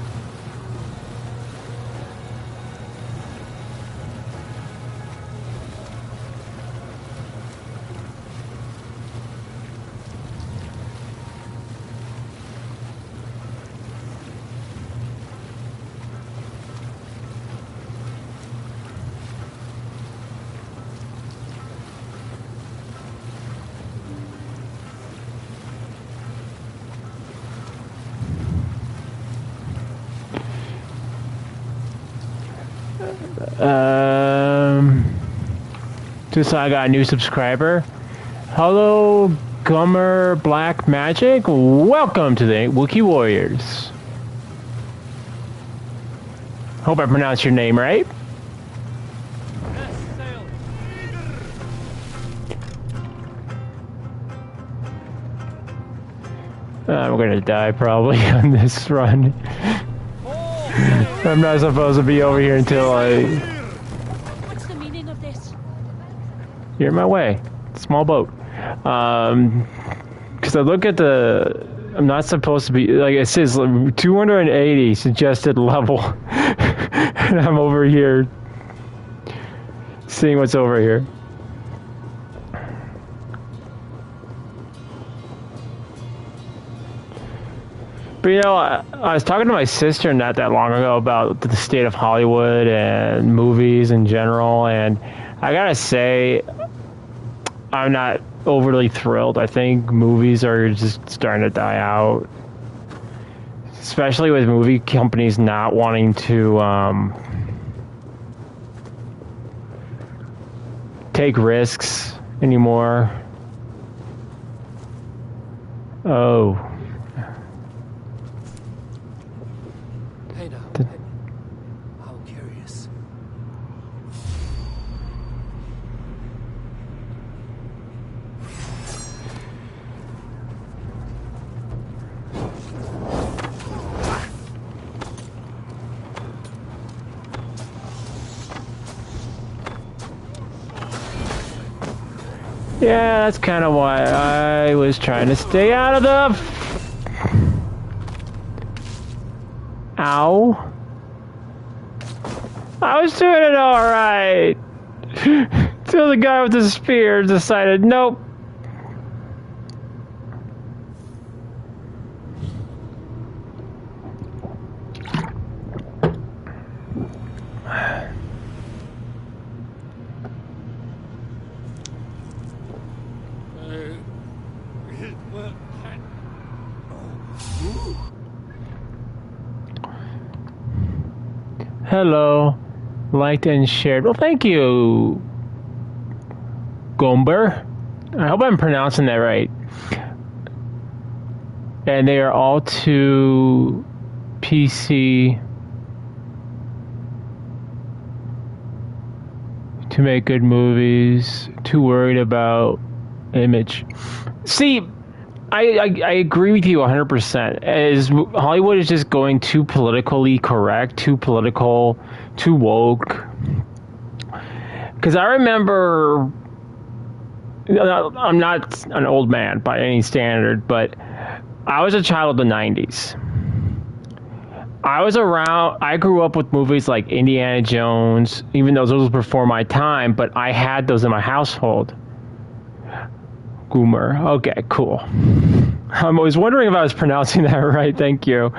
Just I got a new subscriber. Hello, Gummer Black Magic. Welcome to the Wookiee Warriors. Hope I pronounced your name right. I'm gonna die probably on this run. I'm not supposed to be over here until What's the meaning of this? You're in my way. Small boat. Because I look at the... I'm not supposed to be... Like, it says 280 suggested level. And I'm over here seeing what's over here. But you know, I was talking to my sister not that long ago about the state of Hollywood and movies in general, and I gotta say, I'm not overly thrilled. I think movies are just starting to die out. especially with movie companies not wanting to take risks anymore. Oh. Hey now. How curious. Yeah, that's kind of why I was trying to stay out of the... Ow. I was doing it alright. Till the guy with the spear decided, nope. Hello. Liked and shared. Well, thank you, Gomber. I hope I'm pronouncing that right. And they are all too PC to make good movies, too worried about image. See, I agree with you 100%. As Hollywood is just going too politically correct, too political, too woke. Because I remember, I'm not an old man by any standard, but I was a child of the 90s. I grew up with movies like Indiana Jones, even though those were before my time, but I had those in my household. Goomer. Okay, cool. I was wondering if I was pronouncing that right. Thank you.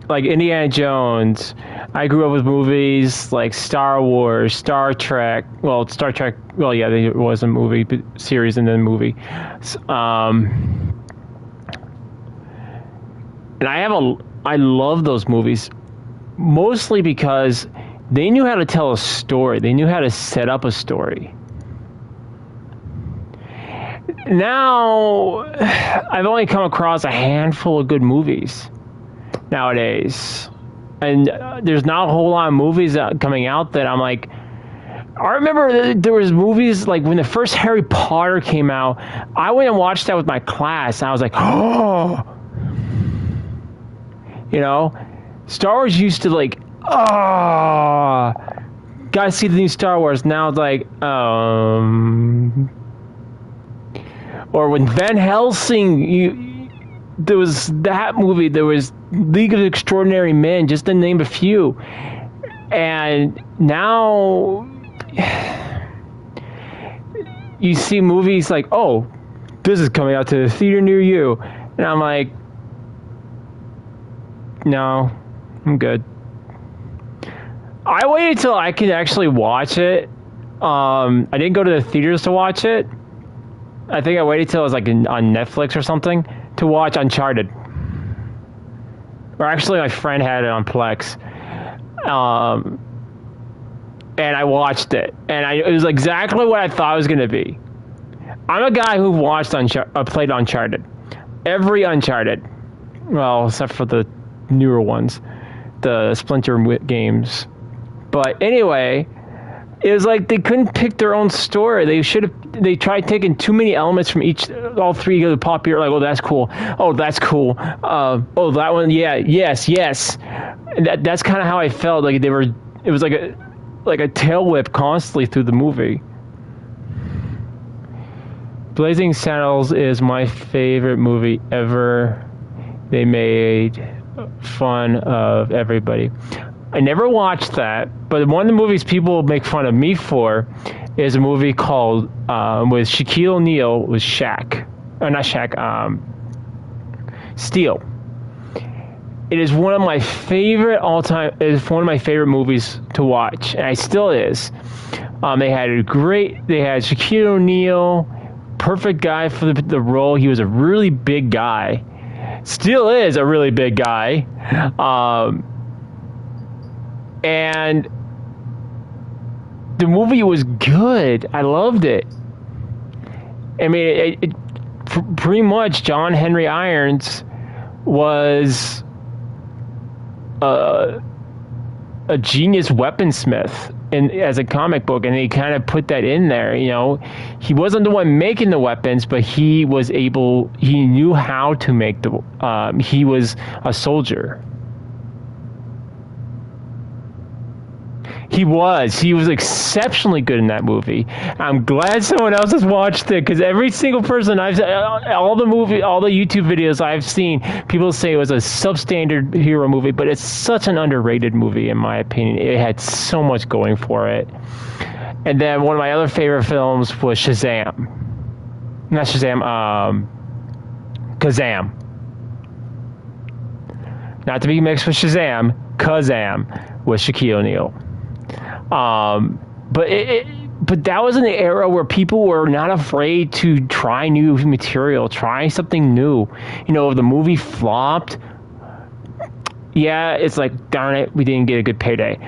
Like Indiana Jones. I grew up with movies like Star Wars, Star Trek. Well, Star Trek. Well, yeah, there was a movie series and then a movie. And I love those movies, mostly because they knew how to tell a story. They knew how to set up a story. Now, I've only come across a handful of good movies nowadays. And there's not a whole lot of movies coming out that I'm like... I remember there was movies, like when the first Harry Potter came out, I went and watched that with my class, and I was like, oh! You know? Star Wars used to like, oh! Gotta see the new Star Wars. Now it's like, Or when Van Helsing, there was that movie, there was League of Extraordinary Men, just to name a few. And now you see movies like, oh, this is coming out to the theater near you. And I'm like, no, I'm good. I waited till I could actually watch it. I didn't go to the theaters to watch it. I think I waited till it was like on Netflix or something to watch Uncharted. Or actually, my friend had it on Plex. And I watched it. And it was exactly what I thought it was going to be. I'm a guy who played Uncharted. Every Uncharted. Well, except for the newer ones. The Splinter games. But anyway... It was like they couldn't pick their own story. They tried taking too many elements from all three of the popular. Like, oh, that's cool. Oh, that's cool. Oh, that one. Yeah, yes. And that's kind of how I felt. Like it was like a tail whip constantly through the movie. Blazing Saddles is my favorite movie ever. They made fun of everybody. I never watched that, but one of the movies people make fun of me for is a movie called, with Shaquille O'Neal, with Shaq. Not Shaq, Steel. It is one of my favorite it is one of my favorite movies to watch, and it still is. They had Shaquille O'Neal, perfect guy for the role. He was a really big guy. still is a really big guy. And the movie was good. I loved it. I mean, pretty much John Henry Irons was a genius weaponsmith as a comic book, and he kind of put that in there. You know, he wasn't the one making the weapons, but he knew how to make he was a soldier. He was exceptionally good in that movie. I'm glad someone else has watched it, because every single person all the YouTube videos I've seen, people say it was a substandard hero movie, but it's such an underrated movie in my opinion. It had so much going for it. And then one of my other favorite films was Shazam. Not Shazam, Kazam. Not to be mixed with Shazam, Kazam with Shaquille O'Neal. But that was an era where people were not afraid to try new material, try something new. You know, if the movie flopped, yeah, it's like, darn it, we didn't get a good payday.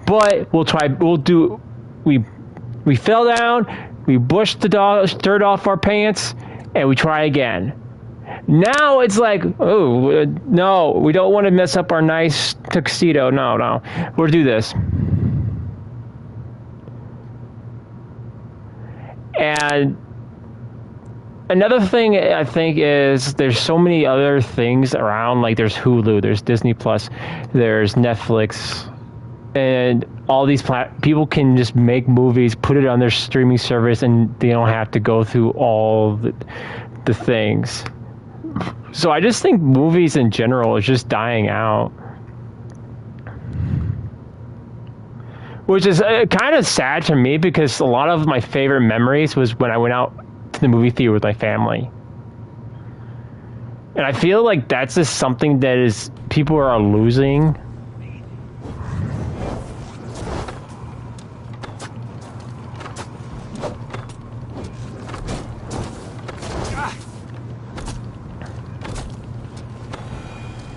But we fell down, we pushed the dirt off our pants, and we try again. Now it's like, oh, no, we don't want to mess up our nice tuxedo. No, we'll do this. And another thing I think is there's so many other things around, like there's Hulu, there's Disney Plus, there's Netflix, and all these people can just make movies, put it on their streaming service, and they don't have to go through all the things. So I just think movies in general is just dying out. Which is kind of sad to me, because a lot of my favorite memories was when I went out to the movie theater with my family. And I feel like that's just something that people are losing.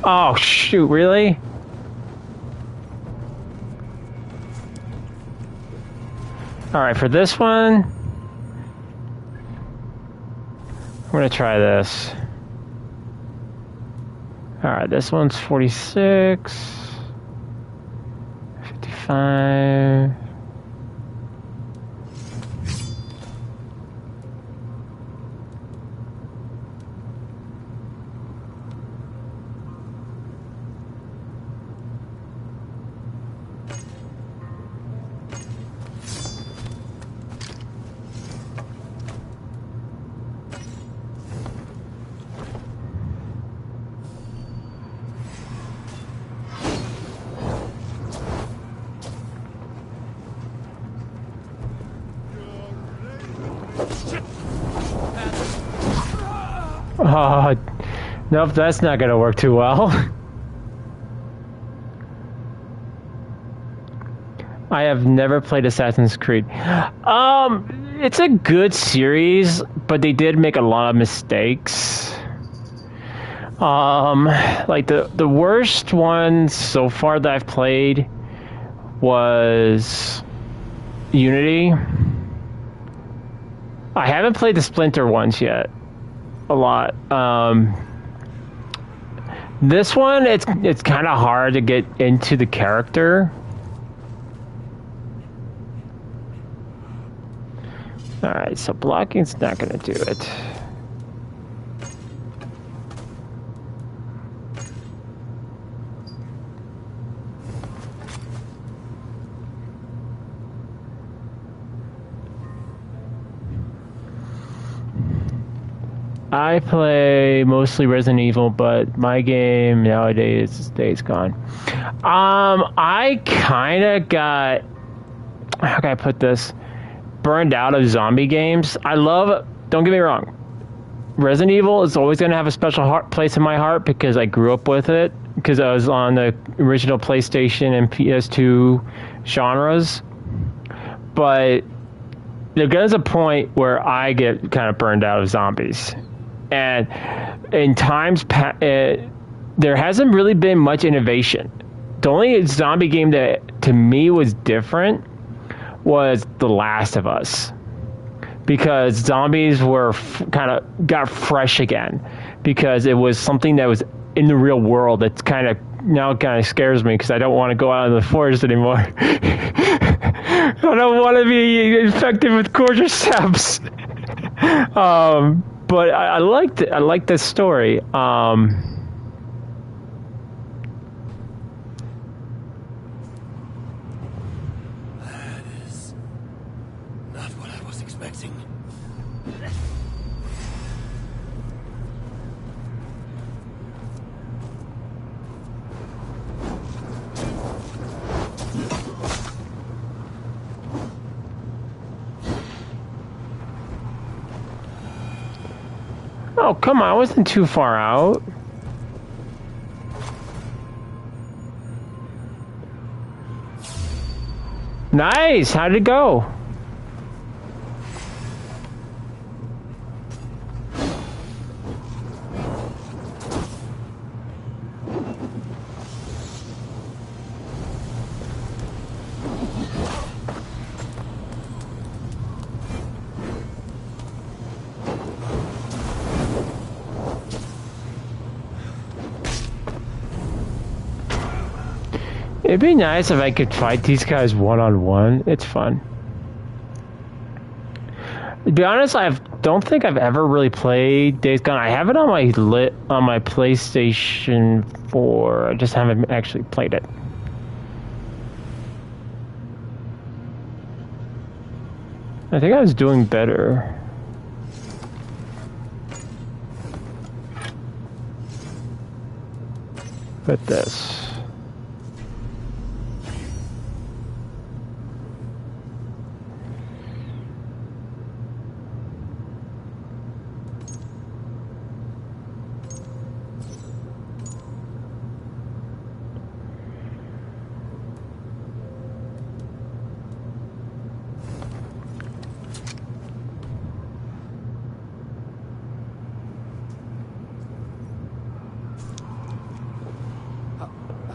Oh, shoot, really? All right, for this one, I'm going to try this. All right, this one's 46, 55. Oh, nope, that's not going to work too well. I have never played Assassin's Creed. It's a good series, but they did make a lot of mistakes. Like the worst one so far that I've played was Unity. I haven't played the Splinter ones yet. A lot. This one, it's kind of hard to get into the character. Alright, so blocking's not going to do it. I play mostly Resident Evil, but my game nowadays is Days Gone. I kind of got, how can I put this, burned out of zombie games. Don't get me wrong, Resident Evil is always going to have a special place in my heart because I grew up with it, because I was on the original PlayStation and PS2 genres. But there comes a point where I get kind of burned out of zombies. And in times past, there hasn't really been much innovation. The only zombie game that to me was different was The Last of Us, because zombies were kind of got fresh again, because it was something that was in the real world. That's kind of now kind of scares me because I don't want to go out in the forest anymore. I don't want to be infected with cordyceps. But I liked it. I liked this story. Oh, come on, I wasn't too far out. Nice, how'd it go? It'd be nice if I could fight these guys one-on-one. It's fun. To be honest, I don't think I've ever really played Days Gone. I have it on my PlayStation 4. I just haven't actually played it. I think I was doing better with this.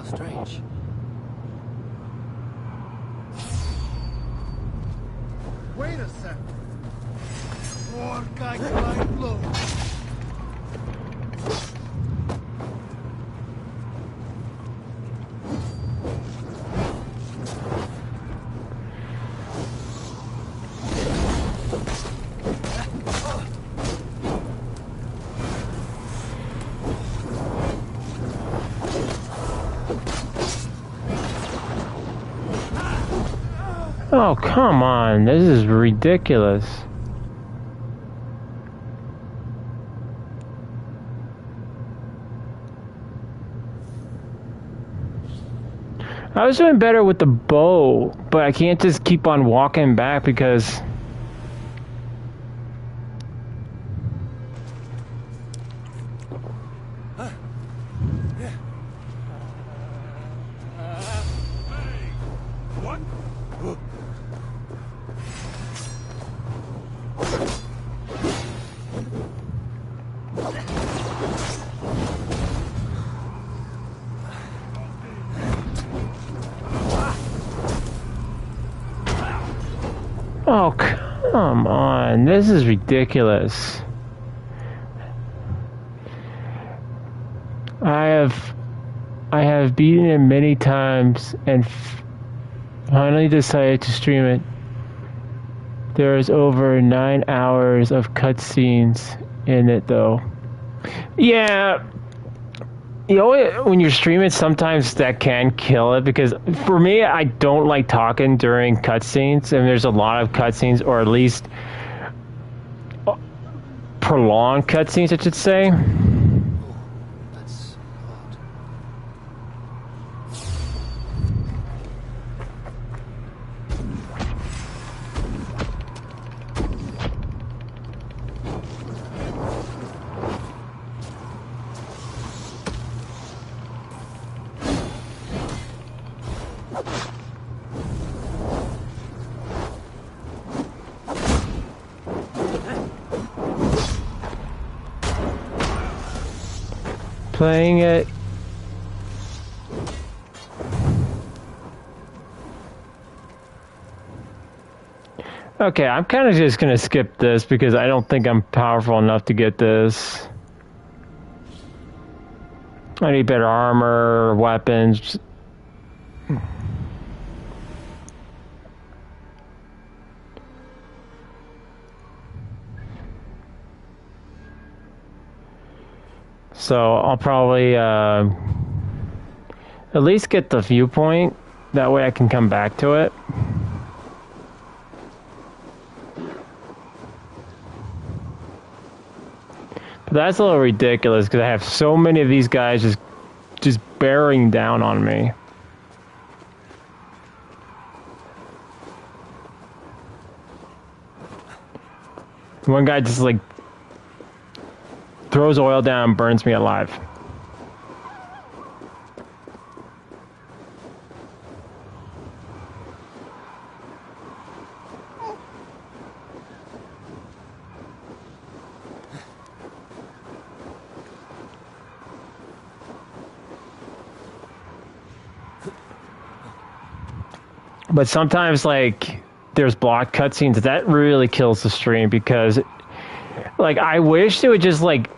Strange. Wait a sec. More guy flying low. Oh, come on. This is ridiculous. I was doing better with the bow, but I can't just keep on walking back because... Oh, come on. This is ridiculous. I have beaten it many times and finally decided to stream it. There is over 9 hours of cutscenes in it, though. Yeah. You know, when you're streaming, sometimes that can kill it, because for me, I don't like talking during cutscenes, and there's a lot of cutscenes, or at least prolonged cutscenes, I should say. playing it. Okay, I'm kind of just gonna skip this because I don't think I'm powerful enough to get this. I need better armor, weapons. So I'll probably at least get the viewpoint. That way I can come back to it. But that's a little ridiculous because I have so many of these guys just bearing down on me. One guy just like throws oil down and burns me alive. But sometimes, like, there's blocked cutscenes. That really kills the stream because, like, I wish it would just, like,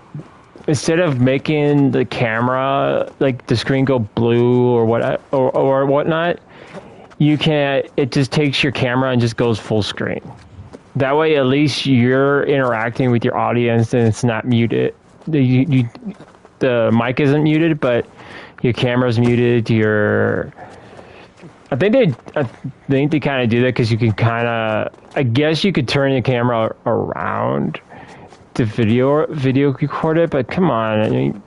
instead of making the camera, like, the screen go blue or whatnot, it just takes your camera and just goes full screen. That way, at least you're interacting with your audience and it's not muted. The mic isn't muted, but your camera's muted, I think they kind of do that because you can kind of, I guess you could turn the camera around to video record it, but come on, I mean,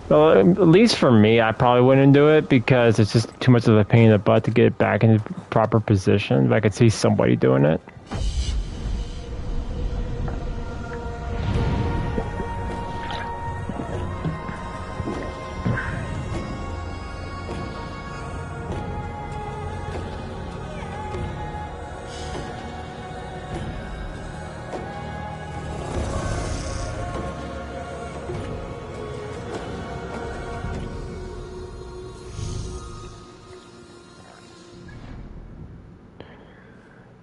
well, at least for me, I probably wouldn't do it because it's just too much of a pain in the butt to get it back into proper position. But I could see somebody doing it.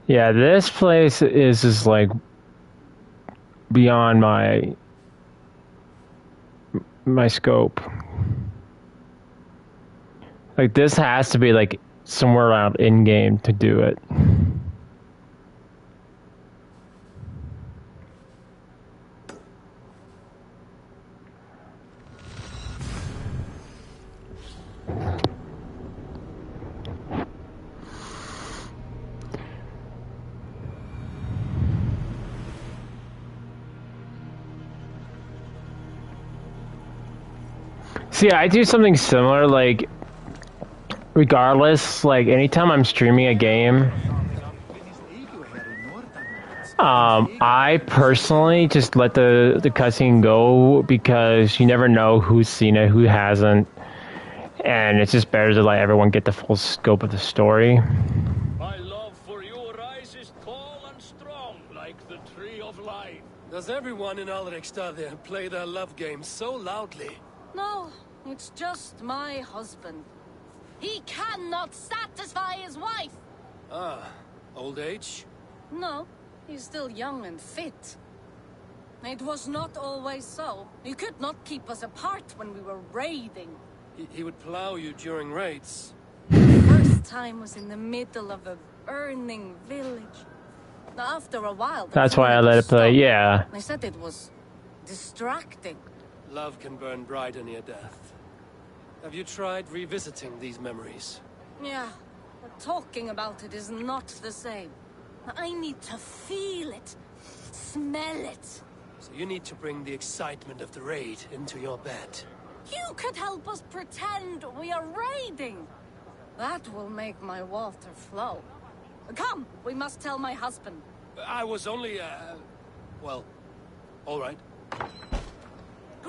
Yeah, this place is just like beyond my scope. Like this has to be like somewhere around in game to do it. See, I do something similar, like, regardless, like, anytime I'm streaming a game, I personally just let the cutscene go because you never know who's seen it, who hasn't, and it's just better to let everyone get the full scope of the story. My love for you rises tall and strong like the tree of life. Does everyone in Alrekstad play their love game so loudly? No, it's just my husband. He cannot satisfy his wife. Ah, old age? No, he's still young and fit. It was not always so. He could not keep us apart when we were raiding. He would plow you during raids. The first time was in the middle of a burning village. After a while... That's why I let it play, yeah. I said it was distracting. Love can burn brighter near death. Have you tried revisiting these memories? Yeah, but talking about it is not the same. I need to feel it, smell it. So you need to bring the excitement of the raid into your bed. You could help us pretend we are raiding. That will make my water flow. Come, we must tell my husband. I was only, well, all right.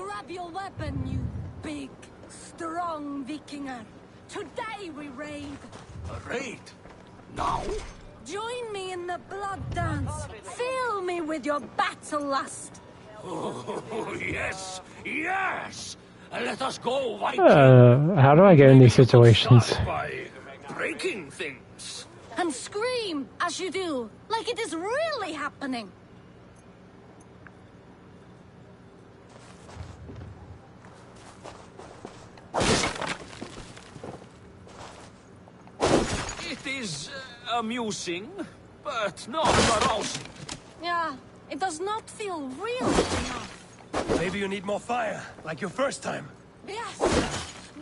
Grab your weapon, you big, strong Vikinger. Today we raid. A raid? Now? Join me in the blood dance. Fill me with your battle lust. Oh, yes, yes. Let us go, Viking. How do I get in these situations? By breaking things. And scream as you do, like it is really happening. It is amusing, but not arousing. Yeah, it does not feel real enough. Maybe you need more fire, like your first time. Yes!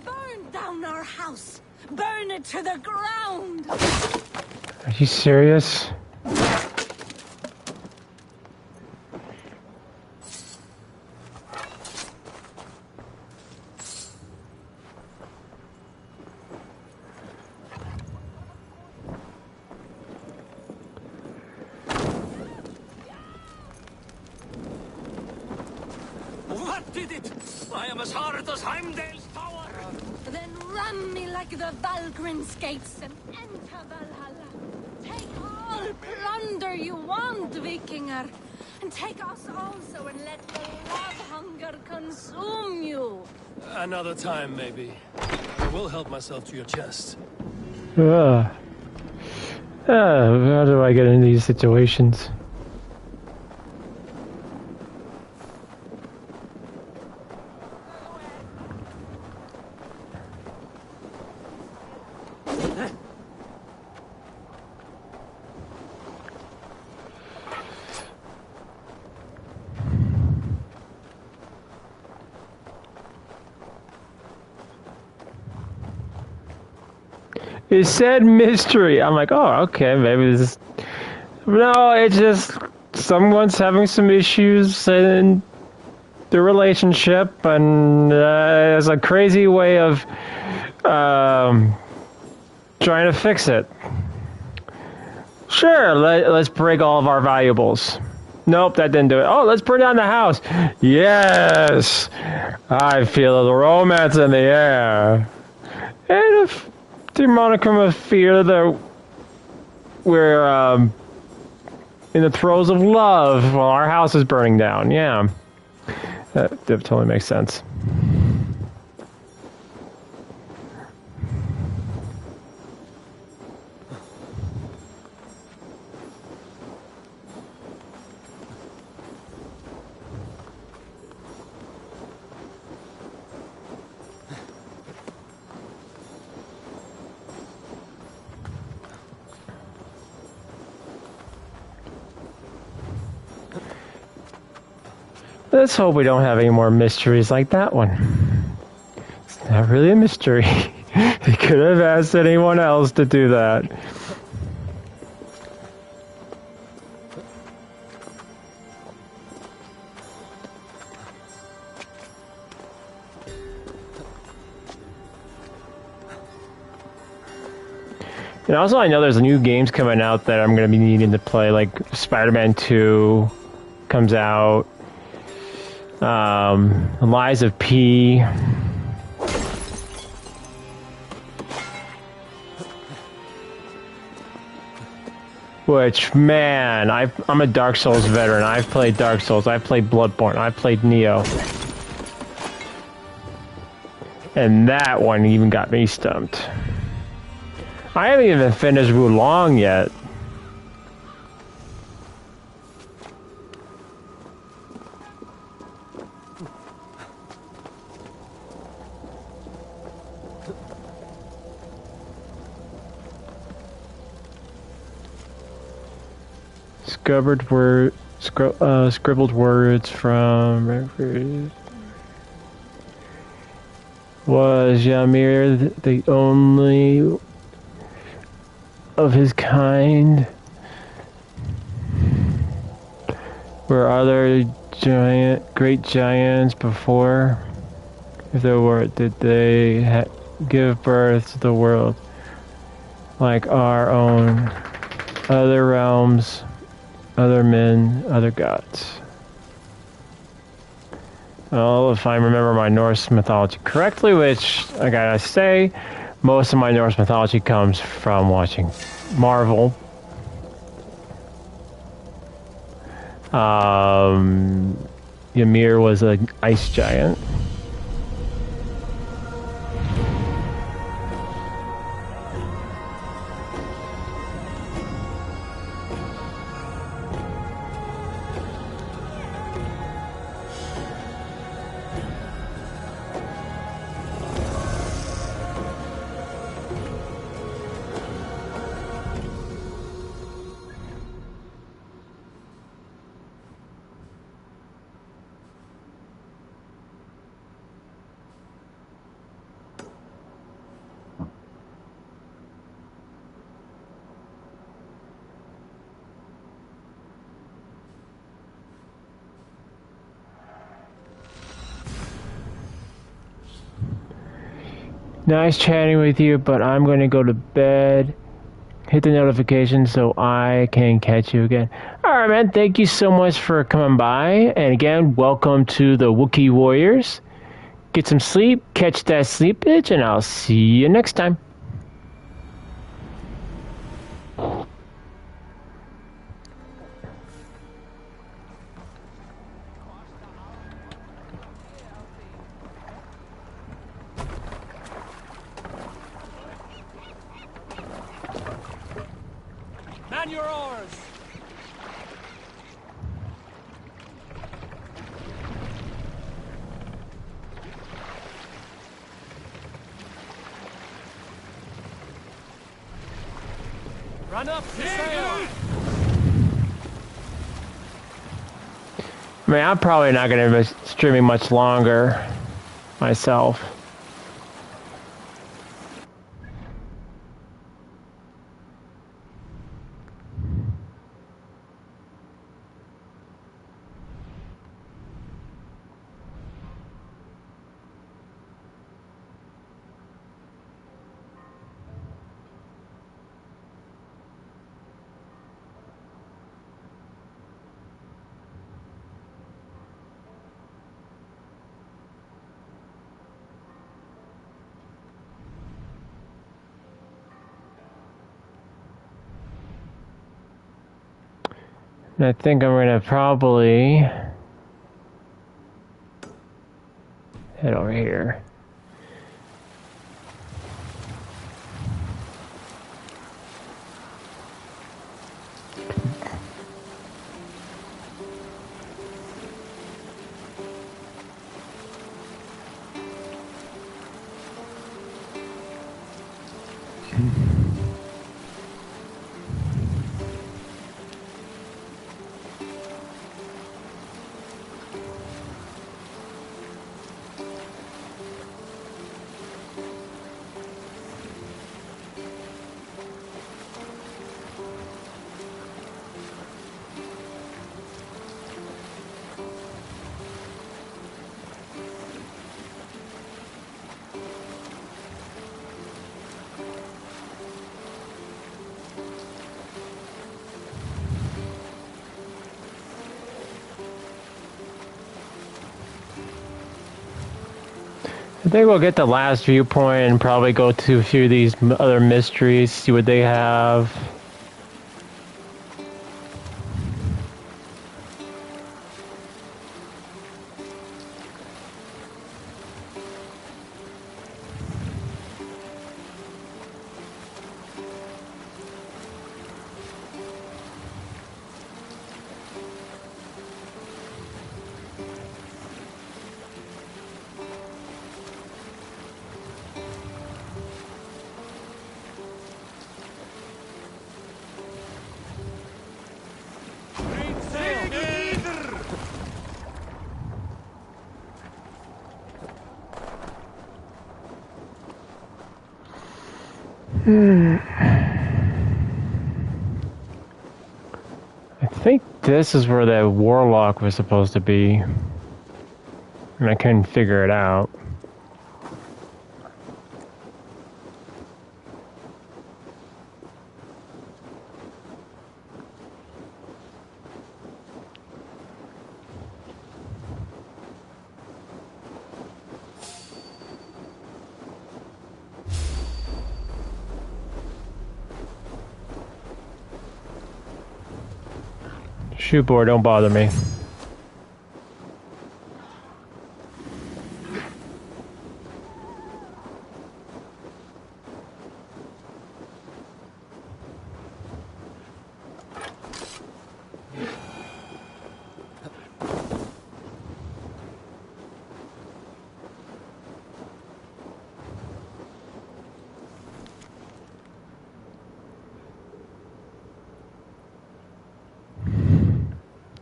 Burn down our house! Burn it to the ground! Are you serious? What did it? I am as hard as Heimdall's tower. Then ram me like the Valgrin's gates and enter Valhalla. Take all plunder you want, Vikinger. And take us also and let the love hunger consume you. Another time, maybe. I will help myself to your chest. How do I get in these situations? It said mystery. I'm like, oh, okay, maybe this is... No, it's just someone's having some issues in the relationship, and it's a crazy way of trying to fix it. Sure, let's break all of our valuables. Nope, that didn't do it. Oh, let's burn down the house. Yes! I feel the romance in the air. And if the monicum of fear that we're in the throes of love while our house is burning down. Yeah, that totally makes sense. Let's hope we don't have any more mysteries like that one. It's not really a mystery. He could have asked anyone else to do that. And also I know there's new games coming out that I'm going to be needing to play, like Spider-Man 2 comes out. Lies of P. Which, man, I'm a Dark Souls veteran. I've played Dark Souls. I've played Bloodborne. I've played Neo. And that one even got me stumped. I haven't even finished Wulong yet. Scribbled words from was Ymir the only of his kind? Were other great giants before? If there were, did they give birth to the world like our own? Other realms, other men, other gods. Well, if I remember my Norse mythology correctly, which I gotta say, most of my Norse mythology comes from watching Marvel. Ymir was an ice giant. Nice chatting with you, but I'm going to go to bed. Hit the notification so I can catch you again. Alright, man. Thank you so much for coming by. And again, welcome to the Wookiee Warriors. Get some sleep, catch that sleep itch, and I'll see you next time. Man your oars! Run up the sail! I mean, I'm probably not going to be streaming much longer myself. And I think I'm going to probably head over here. I think we'll get the last viewpoint and probably go to a few of these other mysteries, see what they have. I think this is where that warlock was supposed to be. And I couldn't figure it out. Shoot board, don't bother me.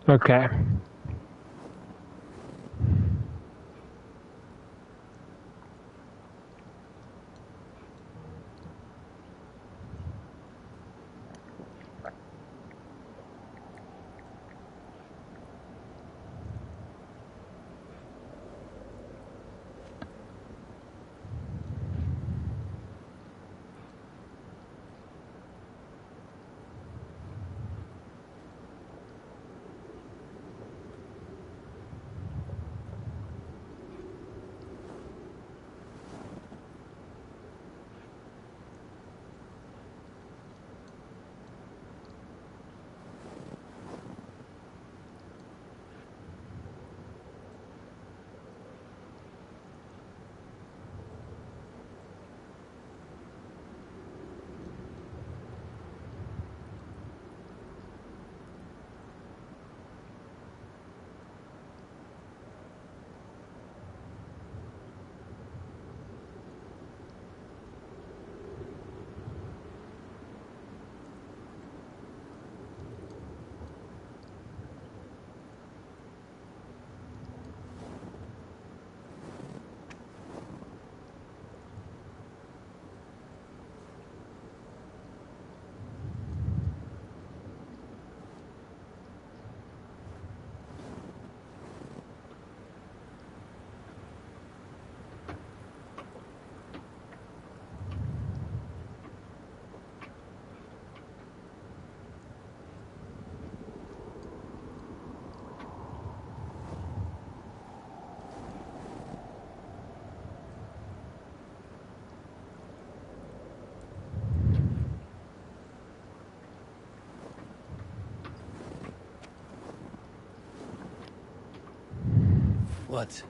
Okay. What?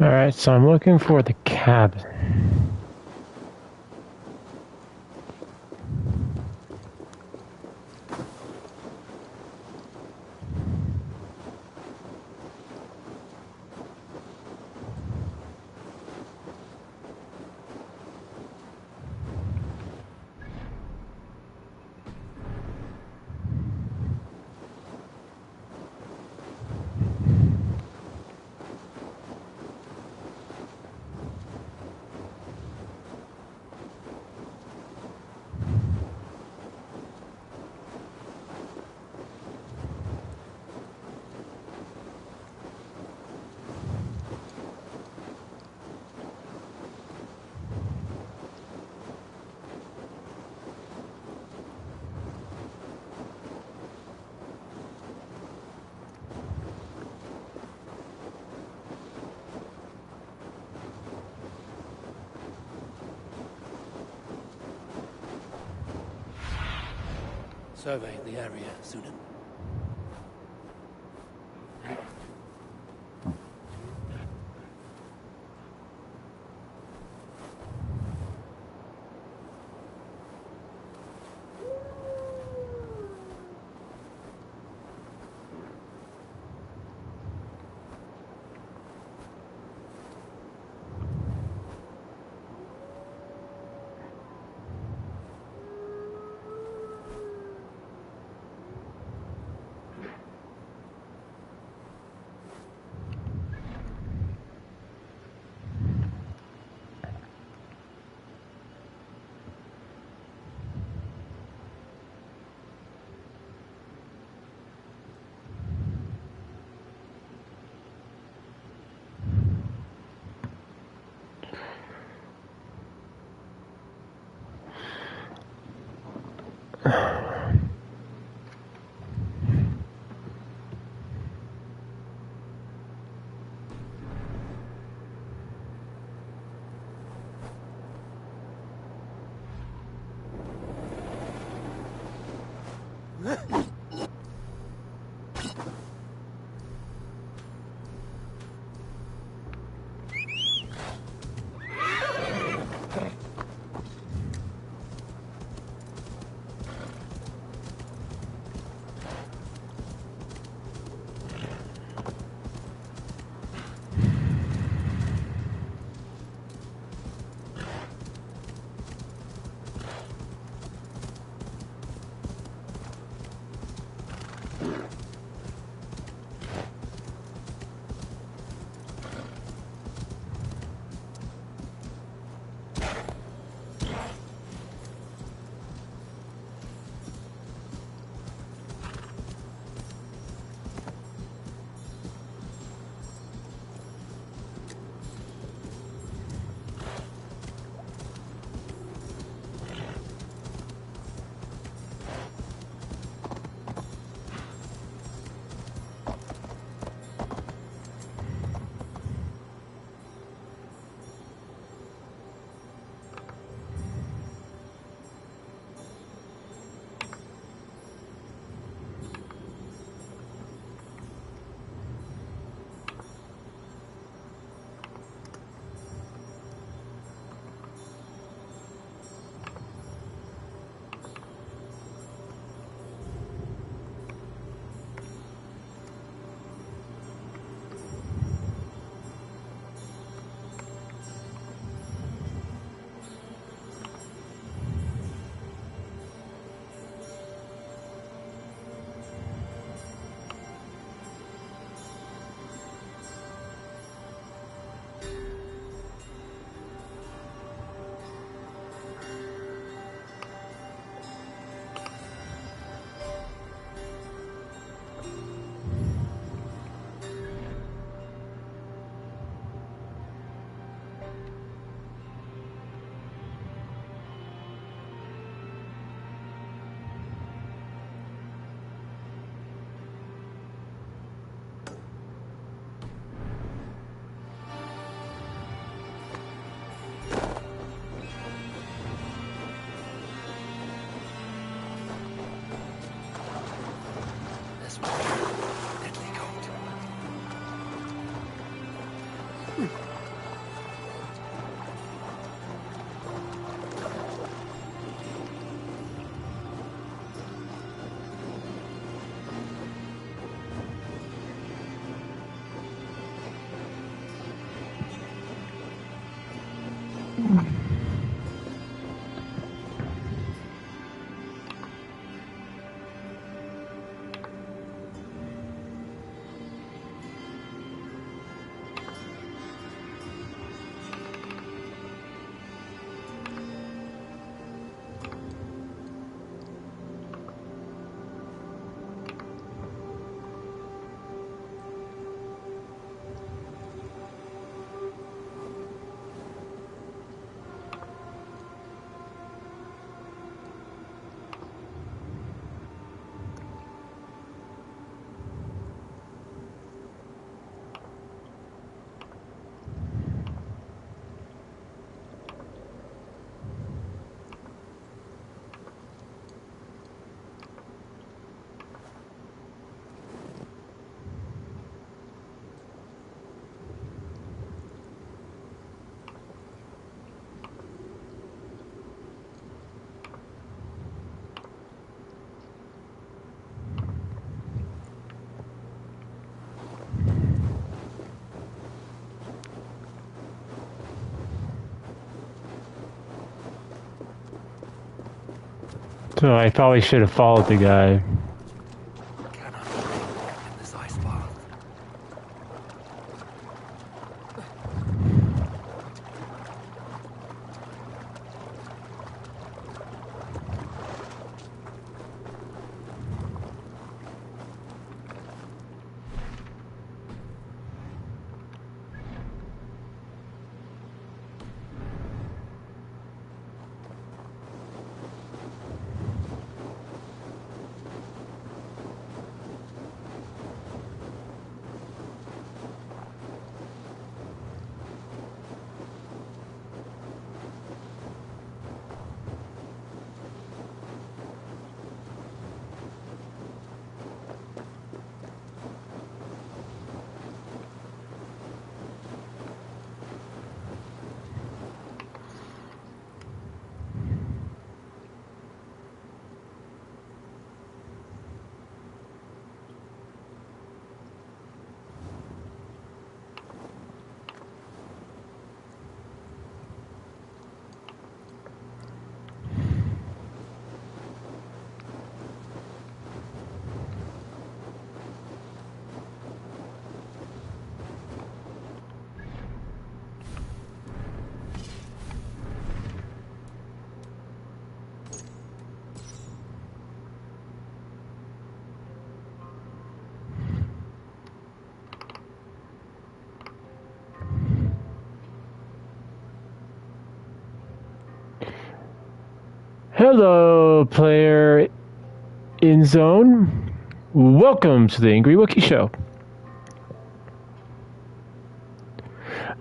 Alright, so I'm looking for the cabin. Survey the area, Sunan. So I probably should have followed the guy. Hello, player in zone. Welcome to the Angry Wookiee Show.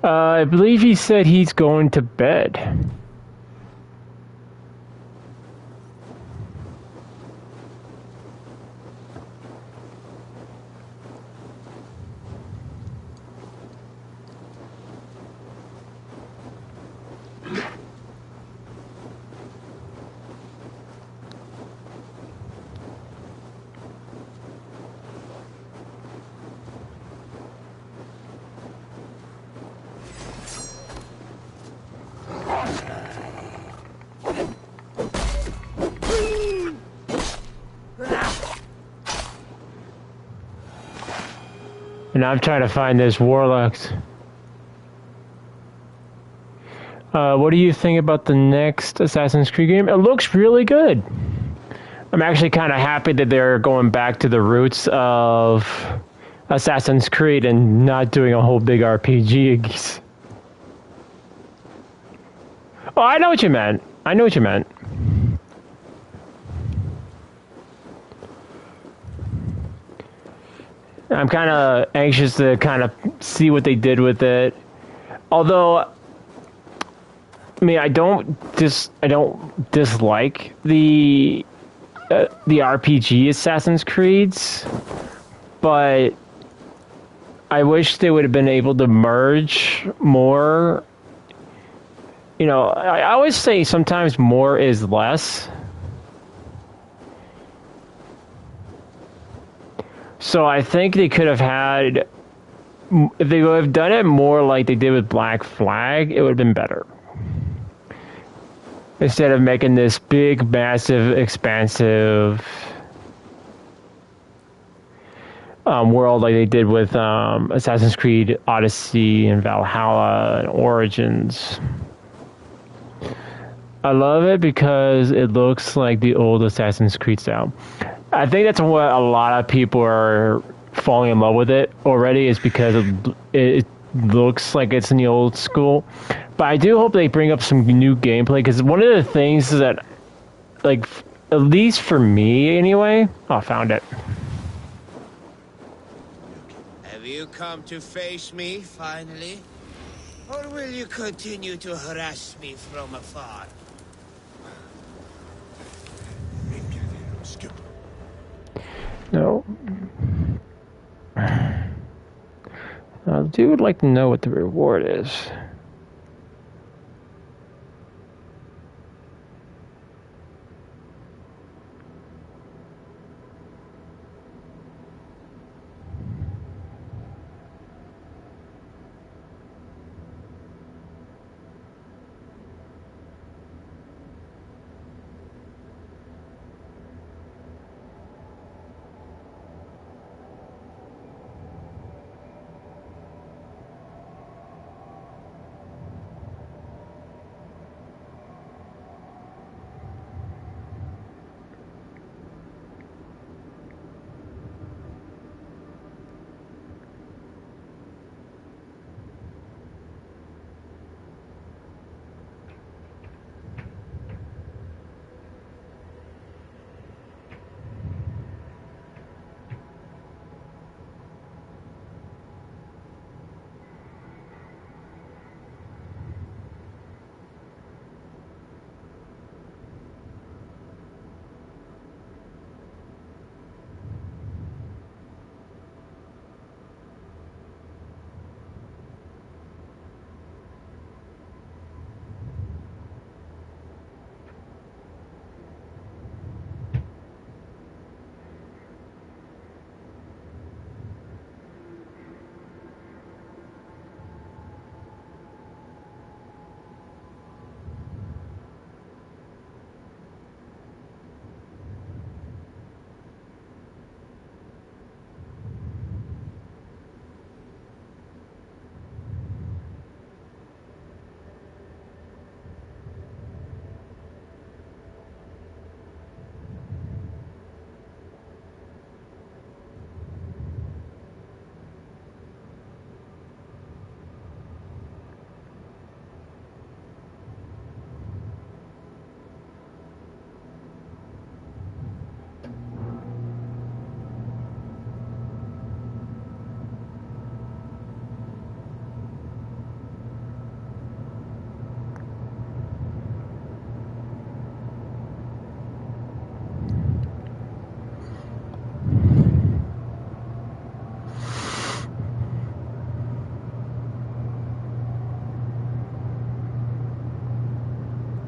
I believe he said he's going to bed. And I'm trying to find this warlocks. What do you think about the next Assassin's Creed game? It looks really good. I'm actually kind of happy that they're going back to the roots of Assassin's Creed and not doing a whole big RPG. Oh, I know what you meant. I know what you meant. I'm kind of anxious to kind of see what they did with it. Although, I mean, I don't dislike the RPG Assassin's Creeds, but I wish they would have been able to merge more. You know, I always say sometimes more is less. So I think they could have had, if they would have done it more like they did with Black Flag, it would have been better. Instead of making this big, massive, expansive world like they did with Assassin's Creed Odyssey and Valhalla and Origins. I love it because it looks like the old Assassin's Creed style. I think that's what a lot of people are falling in love with it already, is because it looks like it's in the old school. But I do hope they bring up some new gameplay, because one of the things that, like, at least for me anyway... Oh, I found it. Have you come to face me, finally? Or will you continue to harass me from afar? No. I would like to know what the reward is.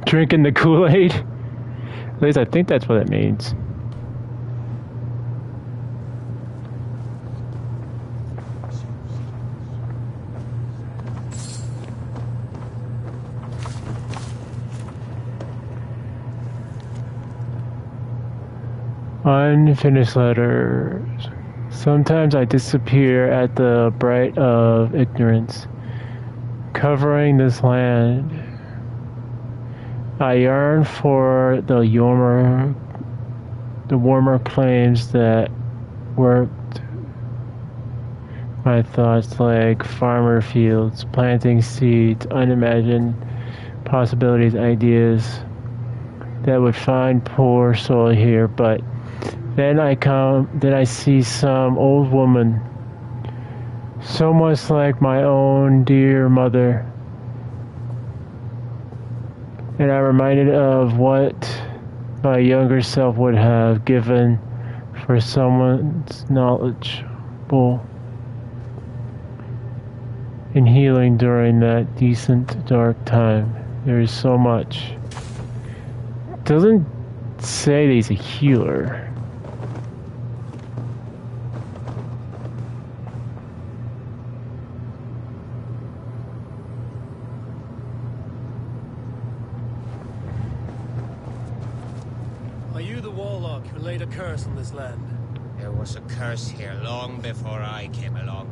Drinking the Kool-Aid? At least I think that's what it means. Unfinished letters. Sometimes I disappear at the bright of ignorance, covering this land. I yearn for the warmer plains that worked my thoughts like farmer fields, planting seeds, unimagined possibilities, ideas that would find poor soul here, but then I see some old woman, so much like my own dear mother, and I'm reminded of what my younger self would have given for someone's knowledgeable and healing during that decent dark time. There is so much. It doesn't say that he's a healer. Are you the warlock who laid a curse on this land? There was a curse here long before I came along.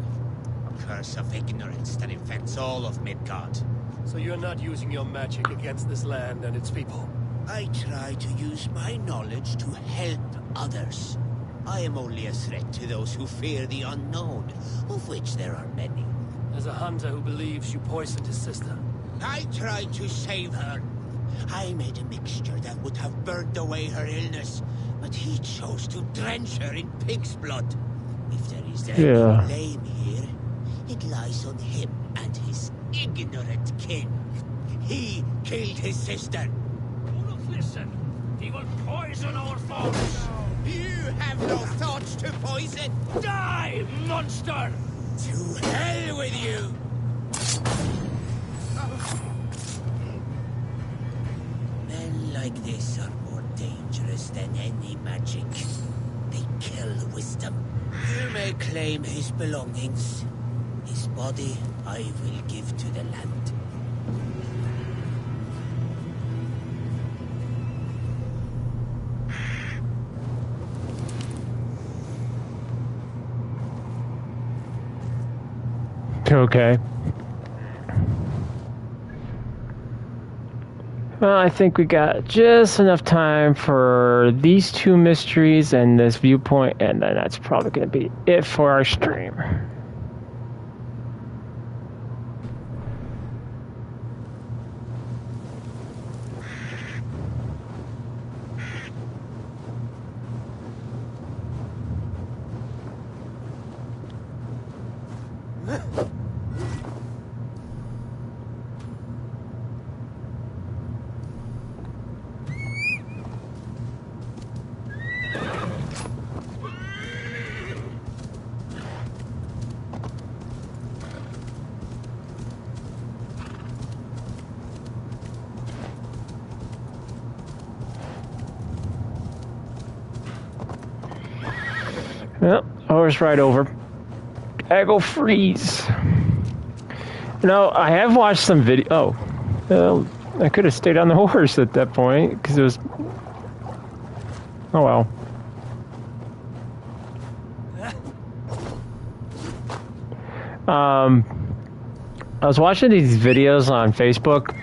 A curse of ignorance that infects all of Midgard. So you're not using your magic against this land and its people? I try to use my knowledge to help others. I am only a threat to those who fear the unknown, of which there are many. As a hunter who believes you poisoned his sister. I tried to save her. I made a mixture that would have burned away her illness, but he chose to drench her in pig's blood. If there is any blame here, it lies on him and his ignorant kin. He killed his sister. Listen, he will poison our foes. You have no thoughts to poison. Die, monster! To hell with you! Men like this are more dangerous than any magic. They kill wisdom. You may claim his belongings. His body I will give to the land. Okay. Well, I think we got just enough time for these two mysteries and this viewpoint, and then that's probably going to be it for our stream. Well, horse right over. I go freeze. No, I have watched some video. Oh, I could have stayed on the horse at that point because it was. Oh well. I was watching these videos on Facebook,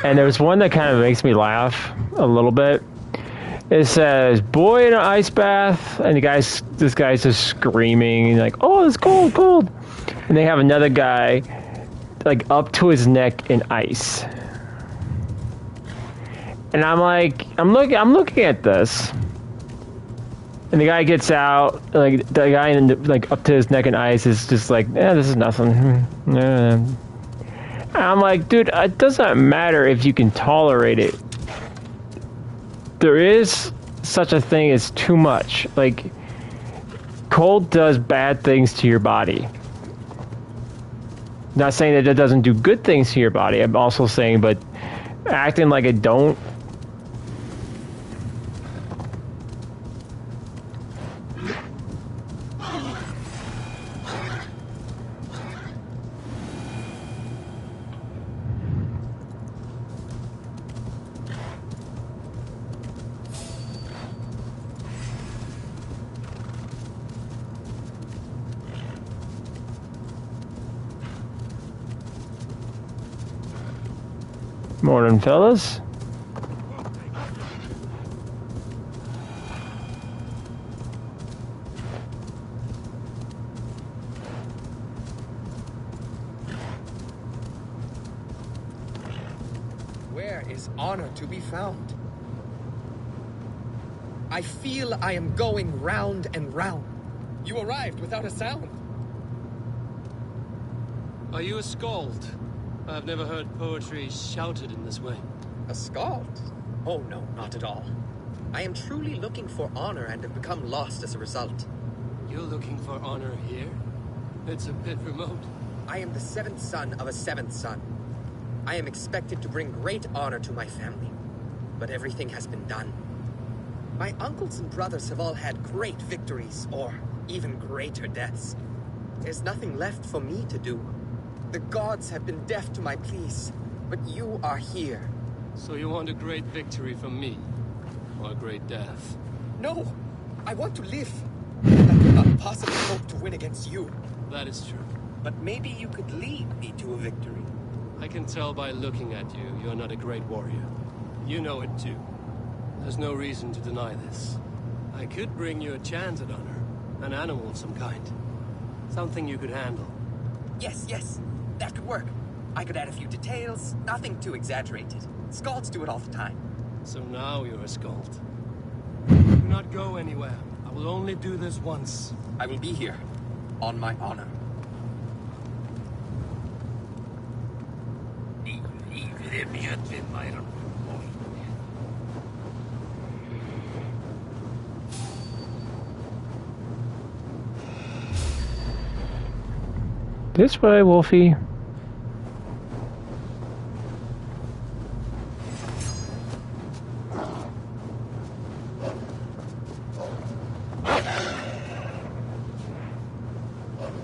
and there was one that kind of makes me laugh a little bit. It says, boy in an ice bath, and this guy's just screaming, like, oh, it's cold, cold. And they have another guy, like, up to his neck in ice. And I'm like, I'm looking at this. And the guy gets out, like, the guy like up to his neck in ice is just like, this is nothing. And I'm like, dude, it doesn't matter if you can tolerate it. There is such a thing as too much. Like, cold does bad things to your body. Not saying that it doesn't do good things to your body. I'm also saying, but acting like I don't. Morning, fellas. Where is honor to be found? I feel I am going round and round. You arrived without a sound. Are you a skald? I've never heard poetry shouted in this way. A skald? Oh no, not at all. I am truly looking for honor and have become lost as a result. You're looking for honor here? It's a bit remote. I am the 7th son of a 7th son. I am expected to bring great honor to my family, but everything has been done. My uncles and brothers have all had great victories, or even greater deaths. There's nothing left for me to do. The gods have been deaf to my pleas, but you are here. So you want a great victory from me? Or a great death? No! I want to live! I could not possibly hope to win against you. That is true. But maybe you could lead me to a victory. I can tell by looking at you, you're not a great warrior. You know it too. There's no reason to deny this. I could bring you a chance at honor. An animal of some kind. Something you could handle. Yes. That could work. I could add a few details, nothing too exaggerated. Skalds do it all the time. So now you're a skald. Do not go anywhere. I will only do this once. I will be here. On my honor. This way, Wolfie.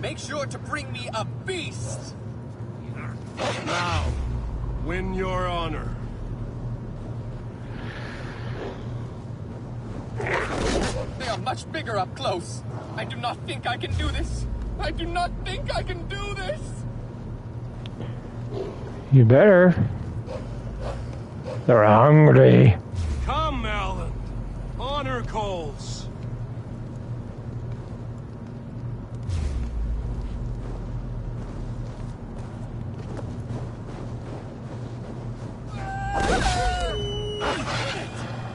Make sure to bring me a beast! Now, win your honor. They are much bigger up close. I do not think I can do this. I do not think I can do this! You better. They're hungry. Come, Alan. Honor calls.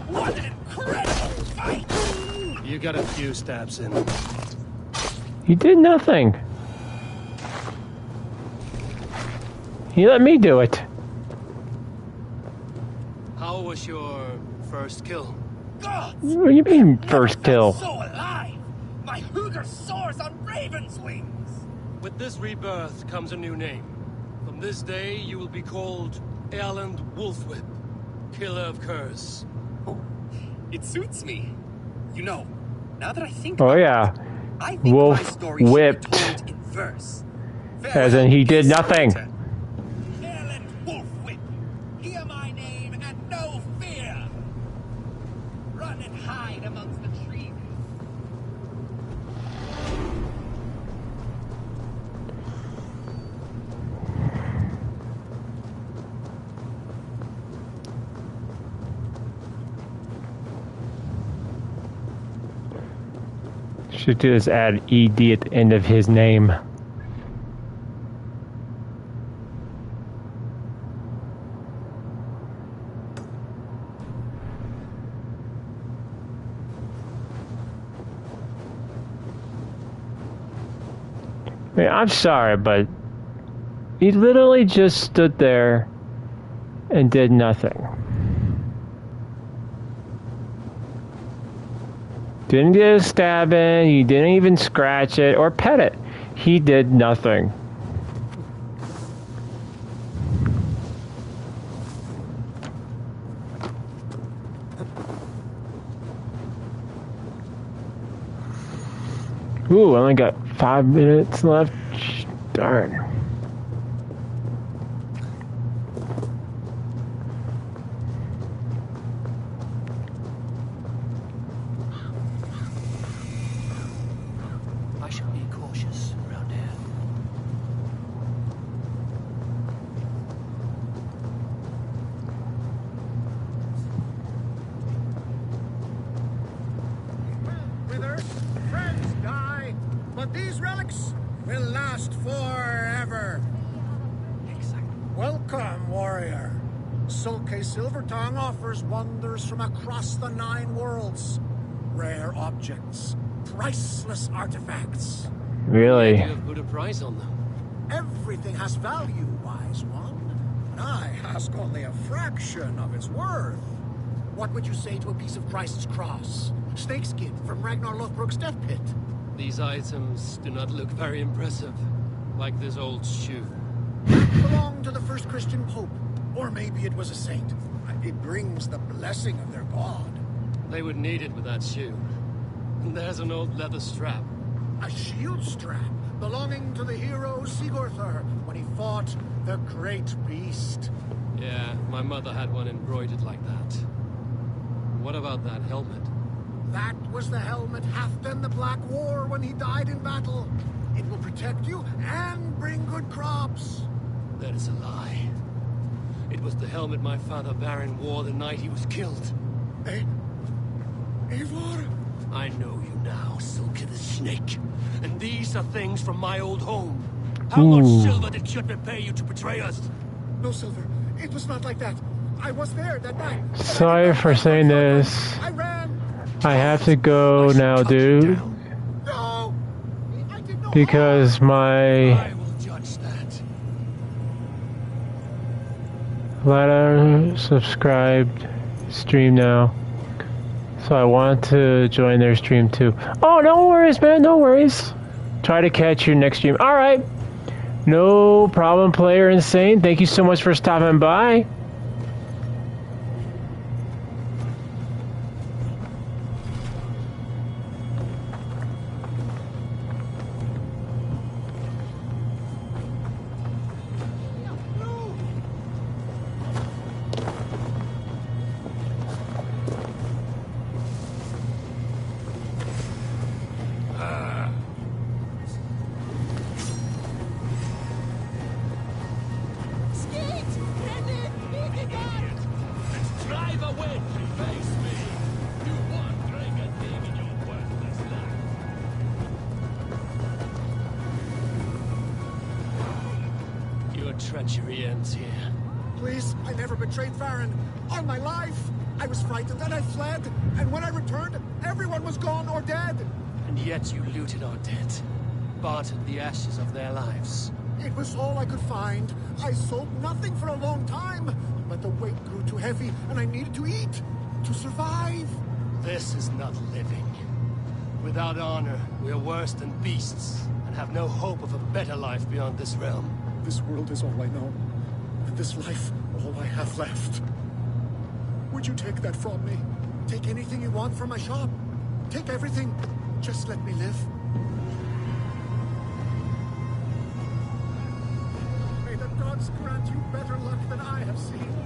What an incredible fight! You got a few stabs in. You did nothing. You let me do it. How was your first kill? God! What do you mean, first kill? So alive! My Hooger soars on raven's wings! With this rebirth comes a new name. From this day, you will be called Erland Wolfwhip, Killer of Curs. Oh, it suits me. You know, now that I think Oh yeah. I think Wolf my story should whipped. be told in verse. As in he did nothing. Erland Wolfwhip! Hear my name and no fear! Run and hide amongst the trees. Should just add ED at the end of his name. I mean, I'm sorry, but he literally just stood there and did nothing. Didn't get a stab in, he didn't even scratch it or pet it. He did nothing. Ooh, I only got 5 minutes left. Darn. I should be cautious around here. Withers, friends die, but these relics will last forever. Welcome, warrior. Sulke Silvertongue offers wonders from across the 9 worlds. Rare objects, priceless artifacts. Really? You have put a price on them. Everything has value, wise one. And I ask only a fraction of its worth. What would you say to a piece of Christ's cross? Snakeskin from Ragnar Lothbrok's death pit. These items do not look very impressive, like this old shoe. Belonged to the first Christian pope. Or maybe it was a saint. It brings the blessing of their god. They would need it with that shoe. There's an old leather strap. A shield strap belonging to the hero Sigurður when he fought the great beast. Yeah, my mother had one embroidered like that. What about that helmet? That was the helmet Halfdan the Black wore when he died in battle. It will protect you and bring good crops. That is a lie. It was the helmet my father Baron wore the night he was killed. Eivor? I know you now, Sulke the Snake. And these are things from my old home. How much silver did Kjotve pay you to betray us? No silver. It was not like that. I was there that night. Sorry for saying this. I ran. I have to go now, dude. No. Because my I will judge that. subscribed stream now. So I want to join their stream too. Oh, no worries, man. No worries. Try to catch your next stream. All right. No problem, Player Insane. Thank you so much for stopping by. Treachery ends here. Please, I never betrayed Farron. All my life. I was frightened and I fled. And when I returned, everyone was gone or dead. And yet you looted our dead. Bartered the ashes of their lives. It was all I could find. I sold nothing for a long time. But the weight grew too heavy and I needed to eat. To survive. This is not living. Without honor, we are worse than beasts. And have no hope of a better life beyond this realm. This world is all I know. And this life, all I have left. Would you take that from me? Take anything you want from my shop. Take everything. Just let me live. May the gods grant you better luck than I have seen.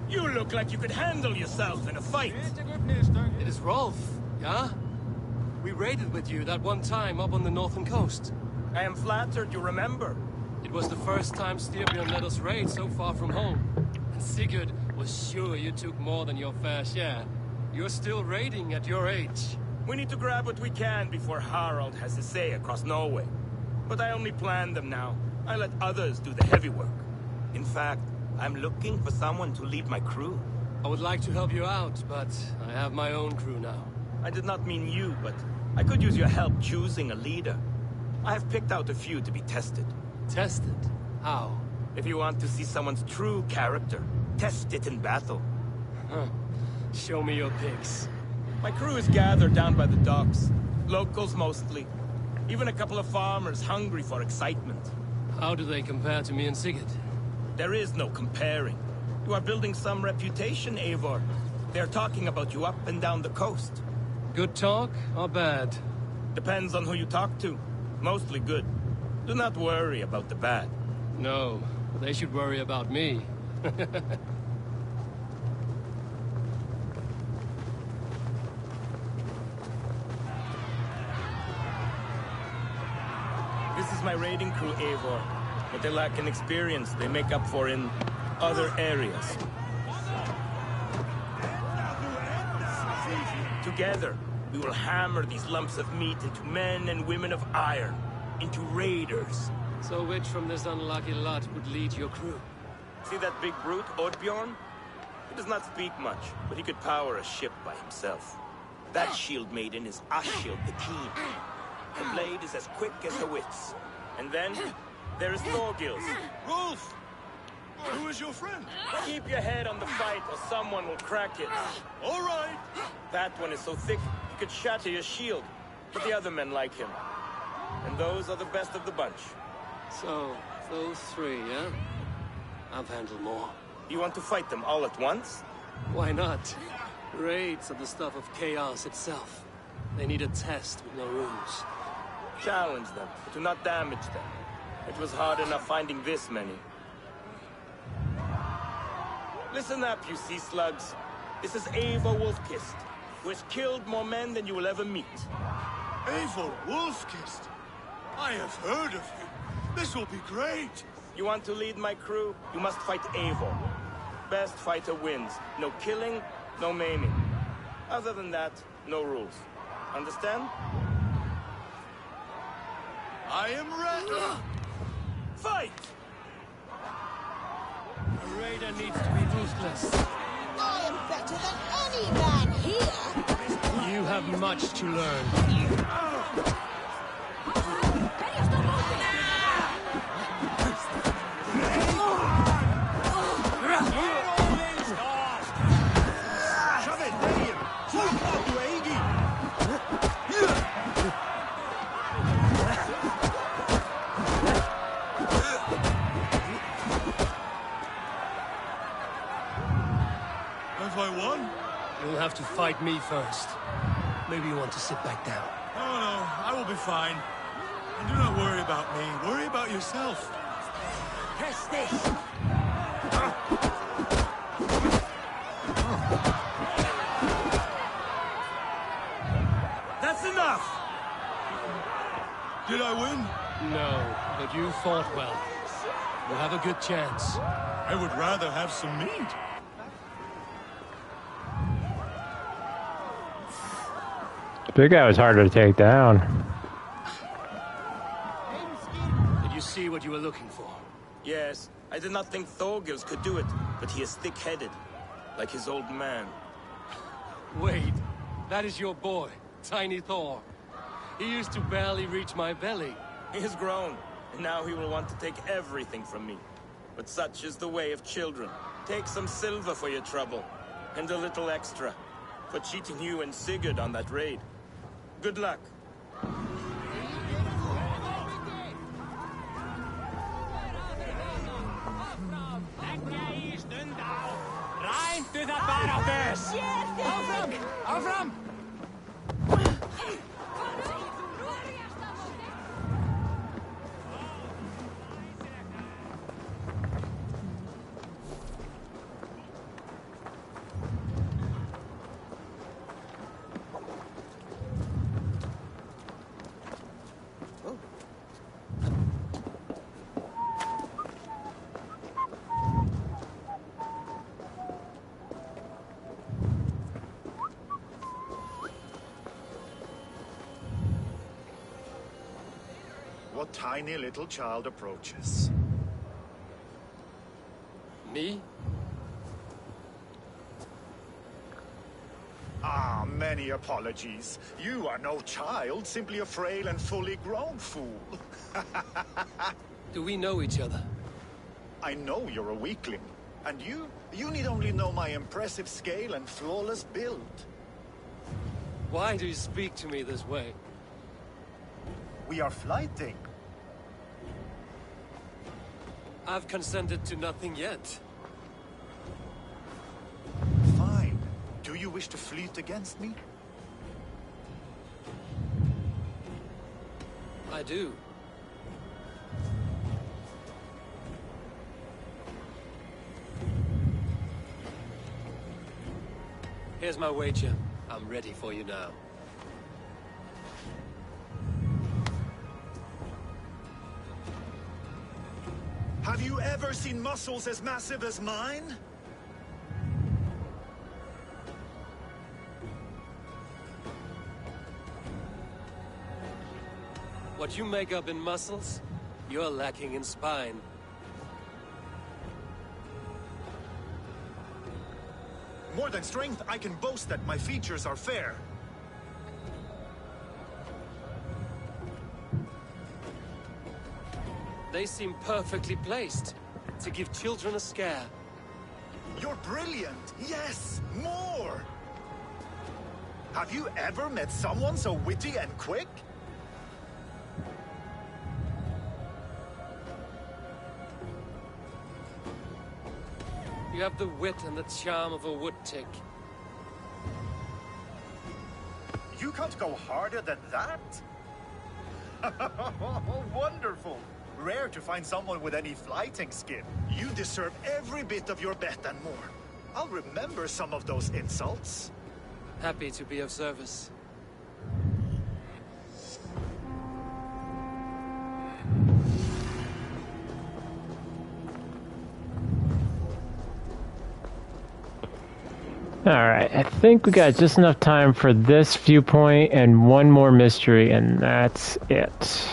You look like you could handle yourself in a fight. It is Rolf. Yeah? We raided with you that one time up on the northern coast. I am flattered you remember. It was the first time Styrbjörn let us raid so far from home. And Sigurd was sure you took more than your fair share. You're still raiding at your age. We need to grab what we can before Harald has his say across Norway. But I only plan them now. I let others do the heavy work. In fact, I'm looking for someone to lead my crew. I would like to help you out, but I have my own crew now. I did not mean you, but I could use your help choosing a leader. I have picked out a few to be tested. Tested? How? If you want to see someone's true character, test it in battle. Huh. Show me your picks. My crew is gathered down by the docks. Locals mostly. Even a couple of farmers hungry for excitement. How do they compare to me and Sigurd? There is no comparing. You are building some reputation, Eivor. They're talking about you up and down the coast. Good talk or bad? Depends on who you talk to. Mostly good. Do not worry about the bad. No, they should worry about me. This is my raiding crew, Eivor. What they lack in experience, they make up for in other areas. Together, we will hammer these lumps of meat into men and women of iron, into raiders. So which from this unlucky lot would lead your crew? See that big brute, Oddbjorn? He does not speak much, but he could power a ship by himself. That shield maiden is Ashild the Keen. Her blade is as quick as her wits. And then, there is Thorgils. Rolf! Who is your friend? Keep your head on the fight or someone will crack it. All right. That one is so thick, he could shatter your shield. But the other men like him. And those are the best of the bunch. So, those three, yeah? I've handled more. You want to fight them all at once? Why not? Raids are the stuff of chaos itself. They need a test with no rules. Challenge them, but do not damage them. It was hard enough finding this many. Listen up, you sea slugs. This is Eivor Wolfkist, who has killed more men than you will ever meet. Eivor Wolfkist? I have heard of him. This will be great. You want to lead my crew? You must fight Eivor. Best fighter wins. No killing, no maiming. Other than that, no rules. Understand? I am ready. Fight! A raider needs to be ruthless. I am better than any man here. You have much to learn. Have I won? You'll have to fight me first. Maybe you want to sit back down. No, I will be fine. And do not worry about me. Worry about yourself. Press this! That's enough! Did I win? No, but you fought well. You have a good chance. I would rather have some meat. The big guy was harder to take down. Did you see what you were looking for? Yes, I did not think Thorgils could do it, but he is thick-headed, like his old man. Wait, that is your boy, Tiny Thor. He used to barely reach my belly. He has grown, and now he will want to take everything from me. But such is the way of children. Take some silver for your trouble, and a little extra, for cheating you and Sigurd on that raid. Good luck. Rein til það baráttu! Áfram! Áfram! your tiny little child approaches. Me? Ah, many apologies. You are no child, simply a frail and fully grown fool. Do we know each other? I know you're a weakling. And you need only know my impressive scale and flawless build. Why do you speak to me this way? We are flighting. I've consented to nothing yet. Fine. Do you wish to fleet against me? I do. Here's my wager. I'm ready for you now. Have you ever seen muscles as massive as mine? What you make up in muscles, you're lacking in spine. More than strength, I can boast that my features are fair. They seem perfectly placed to give children a scare. You're brilliant! Yes! More! Have you ever met someone so witty and quick? You have the wit and the charm of a wood tick. You can't go harder than that? Wonderful! Rare to find someone with any flighting skin. You deserve every bit of your bet and more. I'll remember some of those insults. Happy to be of service. Alright, I think we got just enough time for this viewpoint and one more mystery, and that's it.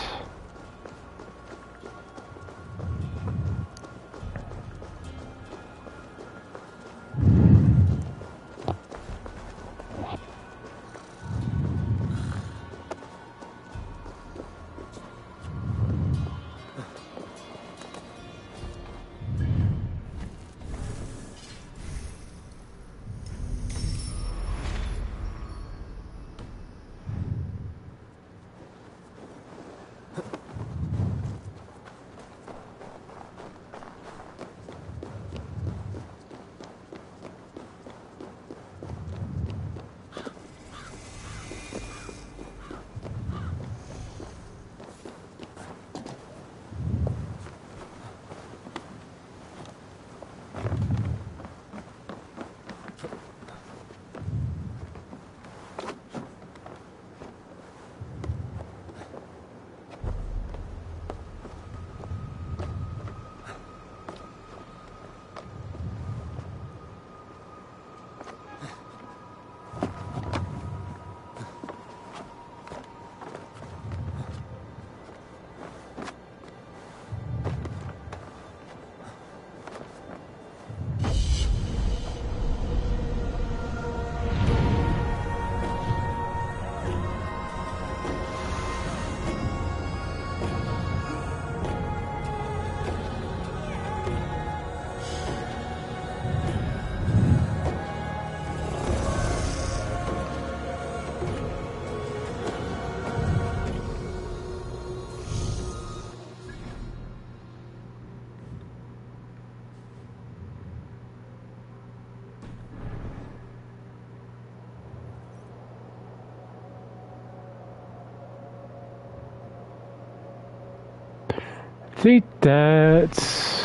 I think that's...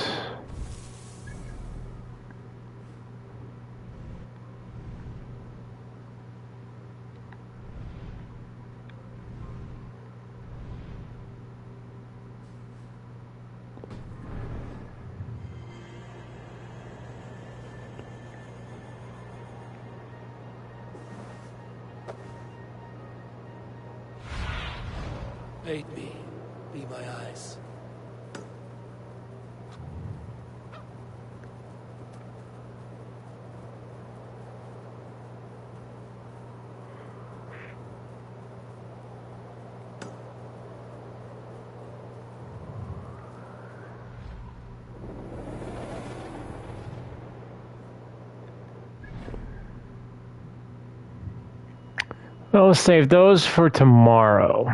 Aid me. be my eyes. We'll save those for tomorrow.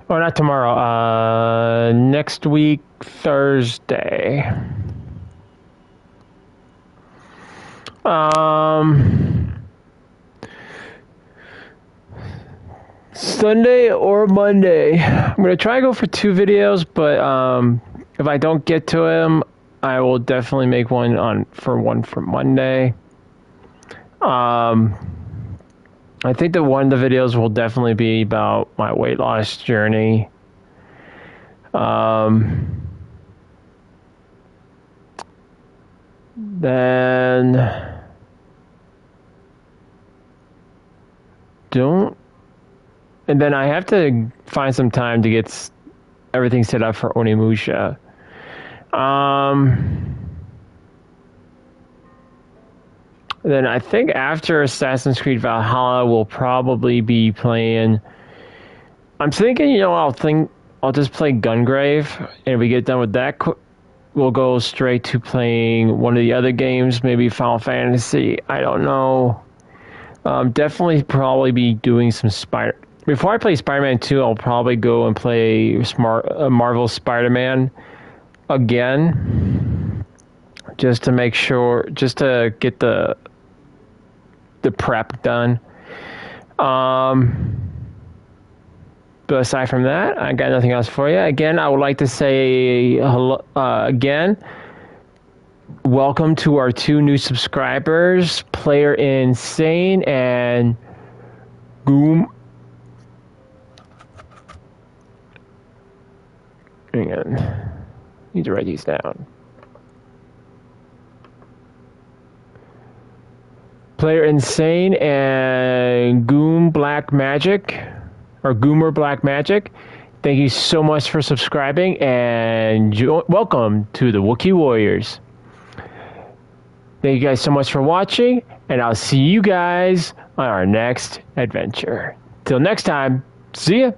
Or not tomorrow, next week, Thursday. Sunday or Monday. I'm going to try to go for 2 videos, but if I don't get to them, I will definitely make one for Monday. I think that one of the videos will definitely be about my weight loss journey. Then I have to find some time to get everything set up for Onimusha. Then I think after Assassin's Creed Valhalla, we'll probably be playing. I'm thinking, I'll just play Gungrave, and if we get done with that, we'll go straight to playing one of the other games, maybe Final Fantasy. I don't know. Definitely probably be doing some Before I play Spider-Man 2, I'll probably go and play Marvel Spider-Man again, just to make sure, just to get the prep done. But aside from that, I got nothing else for you. Again, I would like to say hello again. Welcome to our 2 new subscribers, Player Insane and Goom. Hang on. Need to write these down. Player Insane and Goomer Black Magic. Thank you so much for subscribing, and welcome to the Wookiee Warriors. Thank you guys so much for watching, and I'll see you guys on our next adventure. Till next time, see ya!